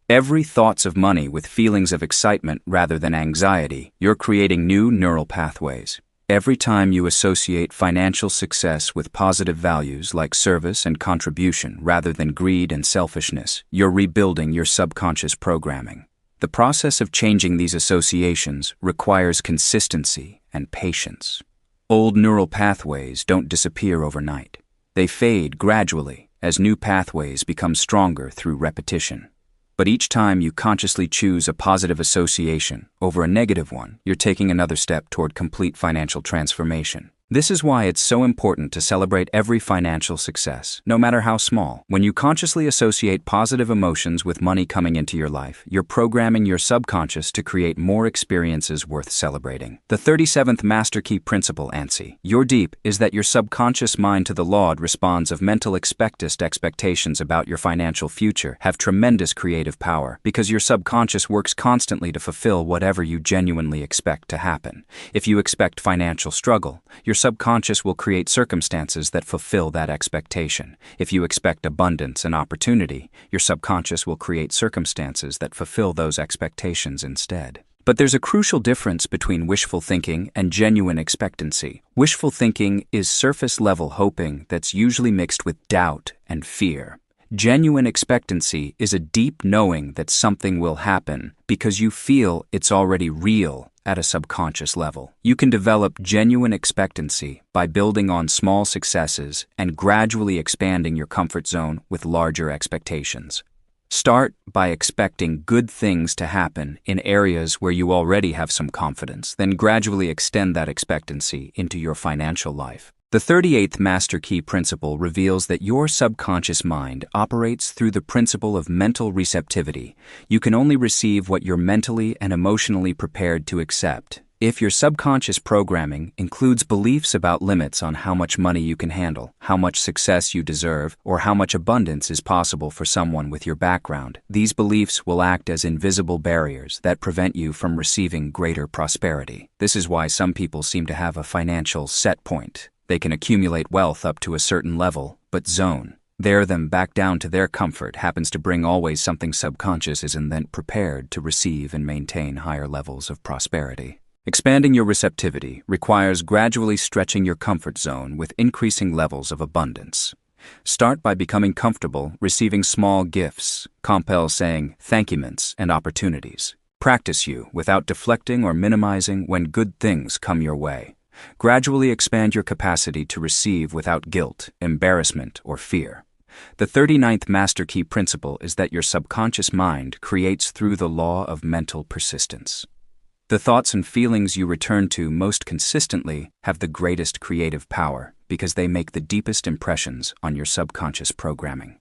Every thoughts of money with feelings of excitement rather than anxiety, you're creating new neural pathways. Every time you associate financial success with positive values like service and contribution rather than greed and selfishness, you're rebuilding your subconscious programming. The process of changing these associations requires consistency and patience. Old neural pathways don't disappear overnight. They fade gradually as new pathways become stronger through repetition. But each time you consciously choose a positive association over a negative one, you're taking another step toward complete financial transformation. This is why it's so important to celebrate every financial success, no matter how small. When you consciously associate positive emotions with money coming into your life, you're programming your subconscious to create more experiences worth celebrating. The 37th Master Key Principle, ANSI, your deep, is that your subconscious mind to the laud responds of mental expectations about your financial future have tremendous creative power because your subconscious works constantly to fulfill whatever you genuinely expect to happen. If you expect financial struggle, your subconscious will create circumstances that fulfill that expectation. If you expect abundance and opportunity, your subconscious will create circumstances that fulfill those expectations instead. But there's a crucial difference between wishful thinking and genuine expectancy. Wishful thinking is surface-level hoping that's usually mixed with doubt and fear. Genuine expectancy is a deep knowing that something will happen because you feel it's already real at a subconscious level. You can develop genuine expectancy by building on small successes and gradually expanding your comfort zone with larger expectations. Start by expecting good things to happen in areas where you already have some confidence, then gradually extend that expectancy into your financial life. The 38th Master Key Principle reveals that your subconscious mind operates through the principle of mental receptivity. You can only receive what you're mentally and emotionally prepared to accept. If your subconscious programming includes beliefs about limits on how much money you can handle, how much success you deserve, or how much abundance is possible for someone with your background, these beliefs will act as invisible barriers that prevent you from receiving greater prosperity. This is why some people seem to have a financial set point. They can accumulate wealth up to a certain level, but zone. There them back down to their comfort happens to bring always something subconscious isn't then prepared to receive and maintain higher levels of prosperity. Expanding your receptivity requires gradually stretching your comfort zone with increasing levels of abundance. Start by becoming comfortable receiving small gifts, compel saying thank yous and opportunities. Practice you without deflecting or minimizing when good things come your way. Gradually expand your capacity to receive without guilt, embarrassment, or fear. The 39th Master Key Principle is that your subconscious mind creates through the law of mental persistence. The thoughts and feelings you return to most consistently have the greatest creative power because they make the deepest impressions on your subconscious programming.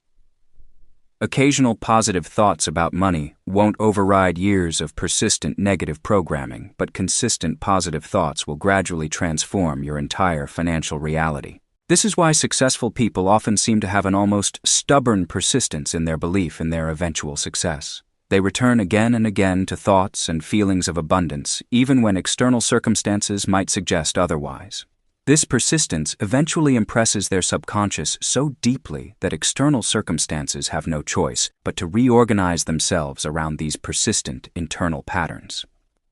Occasional positive thoughts about money won't override years of persistent negative programming, but consistent positive thoughts will gradually transform your entire financial reality. This is why successful people often seem to have an almost stubborn persistence in their belief in their eventual success. They return again and again to thoughts and feelings of abundance, even when external circumstances might suggest otherwise. This persistence eventually impresses their subconscious so deeply that external circumstances have no choice but to reorganize themselves around these persistent internal patterns.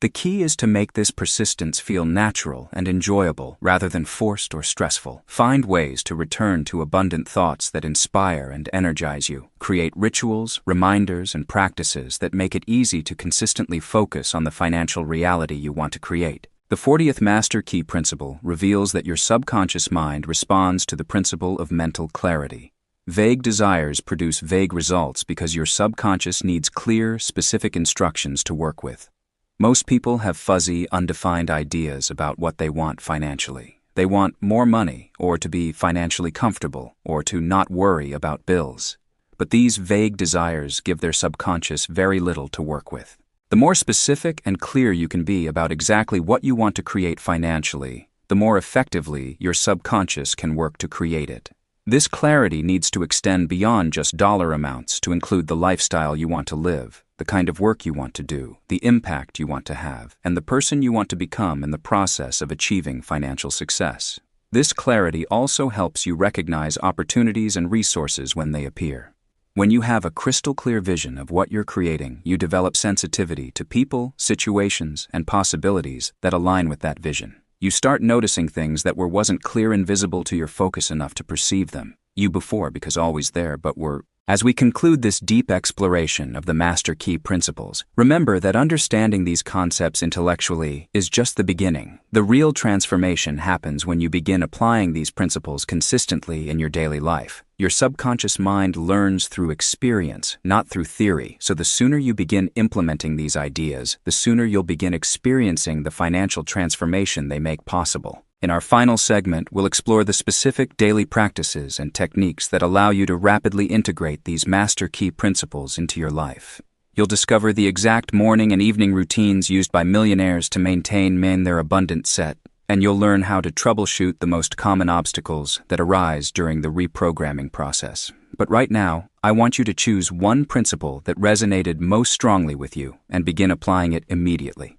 The key is to make this persistence feel natural and enjoyable rather than forced or stressful. Find ways to return to abundant thoughts that inspire and energize you. Create rituals, reminders, and practices that make it easy to consistently focus on the financial reality you want to create. The 40th Master Key Principle reveals that your subconscious mind responds to the principle of mental clarity. Vague desires produce vague results because your subconscious needs clear, specific instructions to work with. Most people have fuzzy, undefined ideas about what they want financially. They want more money, or to be financially comfortable, or to not worry about bills. But these vague desires give their subconscious very little to work with. The more specific and clear you can be about exactly what you want to create financially, the more effectively your subconscious can work to create it. This clarity needs to extend beyond just dollar amounts to include the lifestyle you want to live, the kind of work you want to do, the impact you want to have, and the person you want to become in the process of achieving financial success. This clarity also helps you recognize opportunities and resources when they appear. When you have a crystal clear vision of what you're creating, you develop sensitivity to people, situations, and possibilities that align with that vision. You start noticing things that wasn't clear and visible to your focus enough to perceive them. You before because always there, but were. As we conclude this deep exploration of the Master Key Principles, remember that understanding these concepts intellectually is just the beginning. The real transformation happens when you begin applying these principles consistently in your daily life. Your subconscious mind learns through experience, not through theory, so the sooner you begin implementing these ideas, the sooner you'll begin experiencing the financial transformation they make possible. In our final segment, we'll explore the specific daily practices and techniques that allow you to rapidly integrate these Master Key Principles into your life. You'll discover the exact morning and evening routines used by millionaires to maintain their abundant set, and you'll learn how to troubleshoot the most common obstacles that arise during the reprogramming process. But right now, I want you to choose one principle that resonated most strongly with you and begin applying it immediately.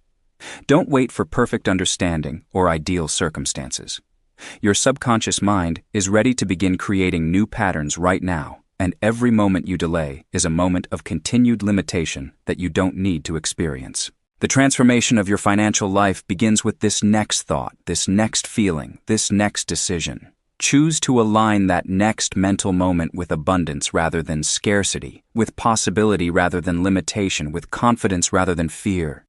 Don't wait for perfect understanding or ideal circumstances. Your subconscious mind is ready to begin creating new patterns right now, and every moment you delay is a moment of continued limitation that you don't need to experience. The transformation of your financial life begins with this next thought, this next feeling, this next decision. Choose to align that next mental moment with abundance rather than scarcity, with possibility rather than limitation, with confidence rather than fear.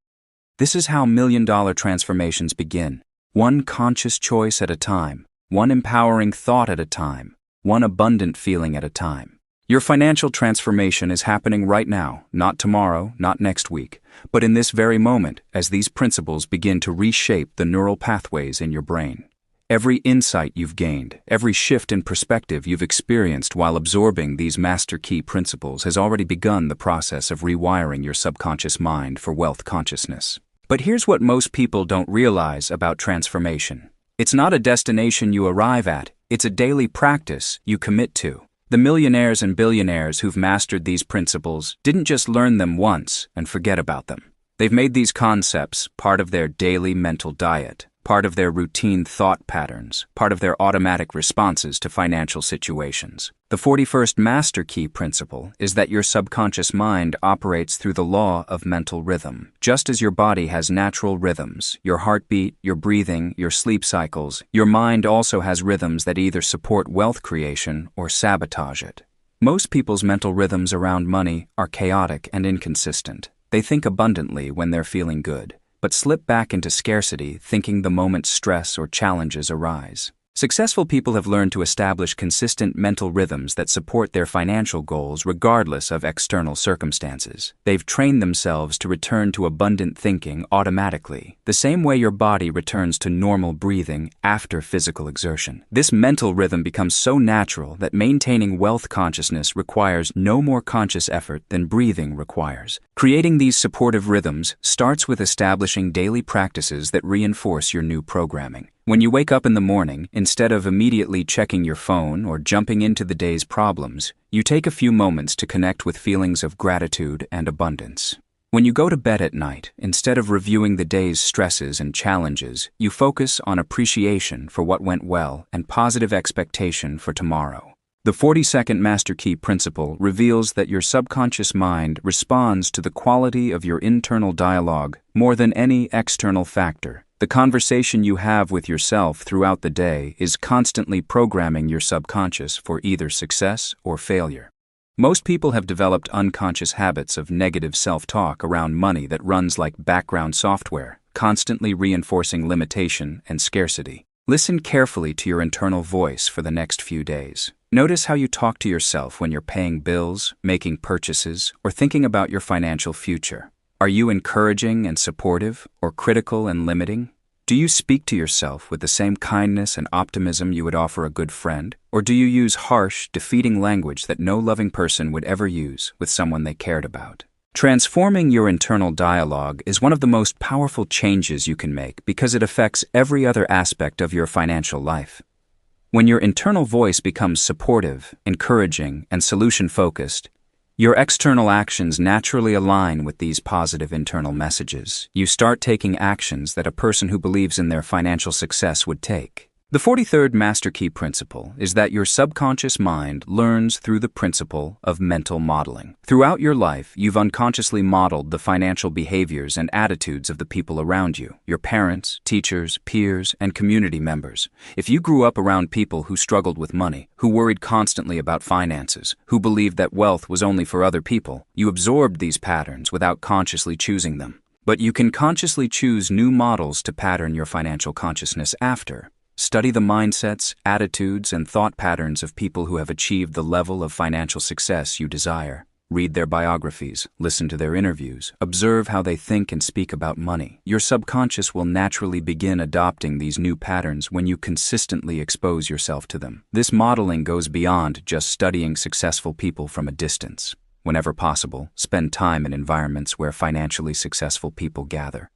This is how million-dollar transformations begin. One conscious choice at a time, one empowering thought at a time, one abundant feeling at a time. Your financial transformation is happening right now, not tomorrow, not next week, but in this very moment as these principles begin to reshape the neural pathways in your brain. Every insight you've gained, every shift in perspective you've experienced while absorbing these Master Key Principles has already begun the process of rewiring your subconscious mind for wealth consciousness. But here's what most people don't realize about transformation. It's not a destination you arrive at, it's a daily practice you commit to. The millionaires and billionaires who've mastered these principles didn't just learn them once and forget about them. They've made these concepts part of their daily mental diet, part of their routine thought patterns, part of their automatic responses to financial situations. The 41st Master Key Principle is that your subconscious mind operates through the law of mental rhythm. Just as your body has natural rhythms, your heartbeat, your breathing, your sleep cycles, your mind also has rhythms that either support wealth creation or sabotage it. Most people's mental rhythms around money are chaotic and inconsistent. They think abundantly when they're feeling good, but slip back into scarcity thinking the moment stress or challenges arise. Successful people have learned to establish consistent mental rhythms that support their financial goals regardless of external circumstances. They've trained themselves to return to abundant thinking automatically, the same way your body returns to normal breathing after physical exertion. This mental rhythm becomes so natural that maintaining wealth consciousness requires no more conscious effort than breathing requires. Creating these supportive rhythms starts with establishing daily practices that reinforce your new programming. When you wake up in the morning, instead of immediately checking your phone or jumping into the day's problems, you take a few moments to connect with feelings of gratitude and abundance. When you go to bed at night, instead of reviewing the day's stresses and challenges, you focus on appreciation for what went well and positive expectation for tomorrow. The 40-second Master Key Principle reveals that your subconscious mind responds to the quality of your internal dialogue more than any external factor. The conversation you have with yourself throughout the day is constantly programming your subconscious for either success or failure. Most people have developed unconscious habits of negative self-talk around money that runs like background software, constantly reinforcing limitation and scarcity. Listen carefully to your internal voice for the next few days. Notice how you talk to yourself when you're paying bills, making purchases, or thinking about your financial future. Are you encouraging and supportive, or critical and limiting? Do you speak to yourself with the same kindness and optimism you would offer a good friend? Or do you use harsh, defeating language that no loving person would ever use with someone they cared about? Transforming your internal dialogue is one of the most powerful changes you can make because it affects every other aspect of your financial life. When your internal voice becomes supportive, encouraging, and solution-focused, your external actions naturally align with these positive internal messages. You start taking actions that a person who believes in their financial success would take. The 43rd Master Key Principle is that your subconscious mind learns through the principle of mental modeling. Throughout your life, you've unconsciously modeled the financial behaviors and attitudes of the people around you, your parents, teachers, peers, and community members. If you grew up around people who struggled with money, who worried constantly about finances, who believed that wealth was only for other people, you absorbed these patterns without consciously choosing them. But you can consciously choose new models to pattern your financial consciousness after. Study the mindsets, attitudes, and thought patterns of people who have achieved the level of financial success you desire. Read their biographies, listen to their interviews, observe how they think and speak about money. Your subconscious will naturally begin adopting these new patterns when you consistently expose yourself to them. This modeling goes beyond just studying successful people from a distance. Whenever possible, spend time in environments where financially successful people gather.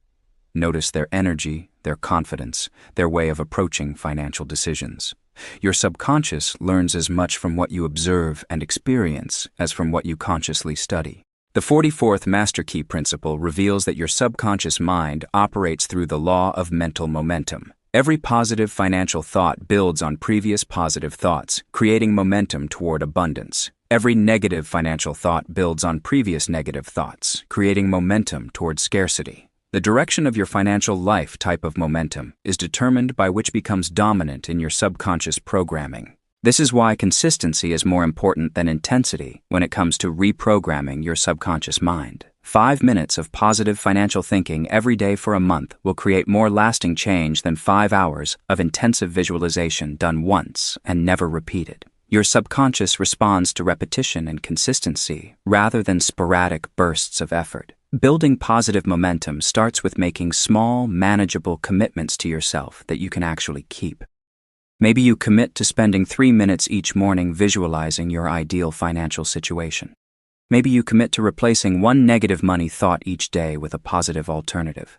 Notice their energy, their confidence, their way of approaching financial decisions. Your subconscious learns as much from what you observe and experience as from what you consciously study. The 44th Master Key Principle reveals that your subconscious mind operates through the law of mental momentum. Every positive financial thought builds on previous positive thoughts, creating momentum toward abundance. Every negative financial thought builds on previous negative thoughts, creating momentum toward scarcity. The direction of your financial life type of momentum is determined by which becomes dominant in your subconscious programming. This is why consistency is more important than intensity when it comes to reprogramming your subconscious mind. 5 minutes of positive financial thinking every day for a month will create more lasting change than 5 hours of intensive visualization done once and never repeated. Your subconscious responds to repetition and consistency rather than sporadic bursts of effort. Building positive momentum starts with making small, manageable commitments to yourself that you can actually keep. Maybe you commit to spending 3 minutes each morning visualizing your ideal financial situation. Maybe you commit to replacing one negative money thought each day with a positive alternative.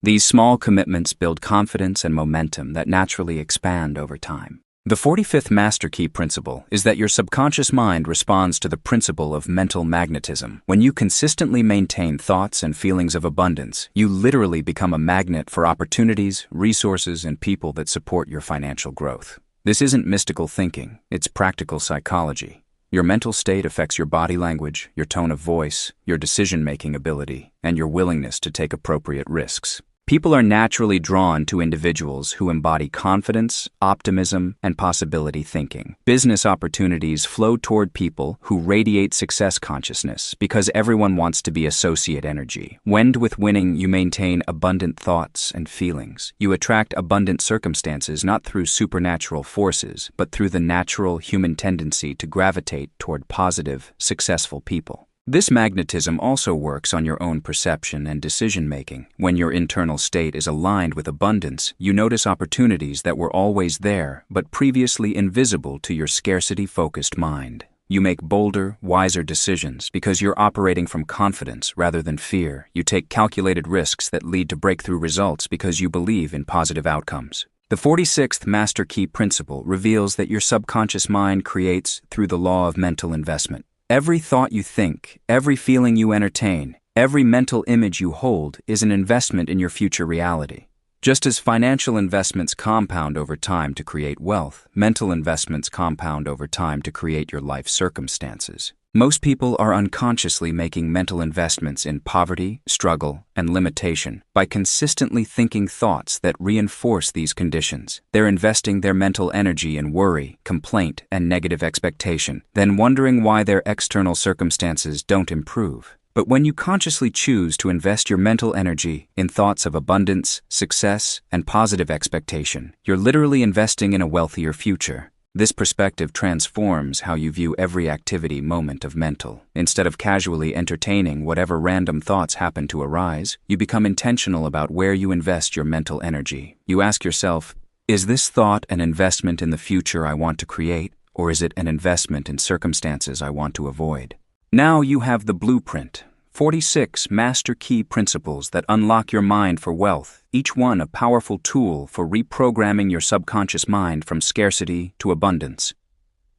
These small commitments build confidence and momentum that naturally expand over time. The 45th Master Key Principle is that your subconscious mind responds to the principle of mental magnetism. When you consistently maintain thoughts and feelings of abundance, you literally become a magnet for opportunities, resources, and people that support your financial growth. This isn't mystical thinking, it's practical psychology. Your mental state affects your body language, your tone of voice, your decision-making ability, and your willingness to take appropriate risks. People are naturally drawn to individuals who embody confidence, optimism, and possibility thinking. Business opportunities flow toward people who radiate success consciousness because everyone wants to be associate energy. When with winning, you maintain abundant thoughts and feelings. You attract abundant circumstances not through supernatural forces, but through the natural human tendency to gravitate toward positive, successful people. This magnetism also works on your own perception and decision-making. When your internal state is aligned with abundance, you notice opportunities that were always there, but previously invisible to your scarcity-focused mind. You make bolder, wiser decisions because you're operating from confidence rather than fear. You take calculated risks that lead to breakthrough results because you believe in positive outcomes. The 46th Master Key Principle reveals that your subconscious mind creates through the law of mental investment. Every thought you think, every feeling you entertain, every mental image you hold is an investment in your future reality. Just as financial investments compound over time to create wealth, mental investments compound over time to create your life circumstances. Most people are unconsciously making mental investments in poverty, struggle, and limitation. By consistently thinking thoughts that reinforce these conditions, they're investing their mental energy in worry, complaint, and negative expectation, then wondering why their external circumstances don't improve. But when you consciously choose to invest your mental energy in thoughts of abundance, success, and positive expectation, you're literally investing in a wealthier future. This perspective transforms how you view every activity moment of mental. Instead of casually entertaining whatever random thoughts happen to arise, you become intentional about where you invest your mental energy. You ask yourself, is this thought an investment in the future I want to create, or is it an investment in circumstances I want to avoid? Now you have the blueprint. 46 Master Key Principles that unlock your mind for wealth, each one a powerful tool for reprogramming your subconscious mind from scarcity to abundance.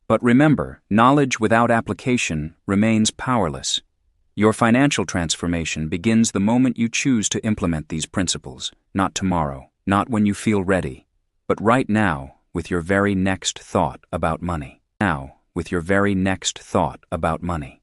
But remember, knowledge without application remains powerless. Your financial transformation begins the moment you choose to implement these principles, not tomorrow, not when you feel ready, but right now with your very next thought about money. Now, with your very next thought about money.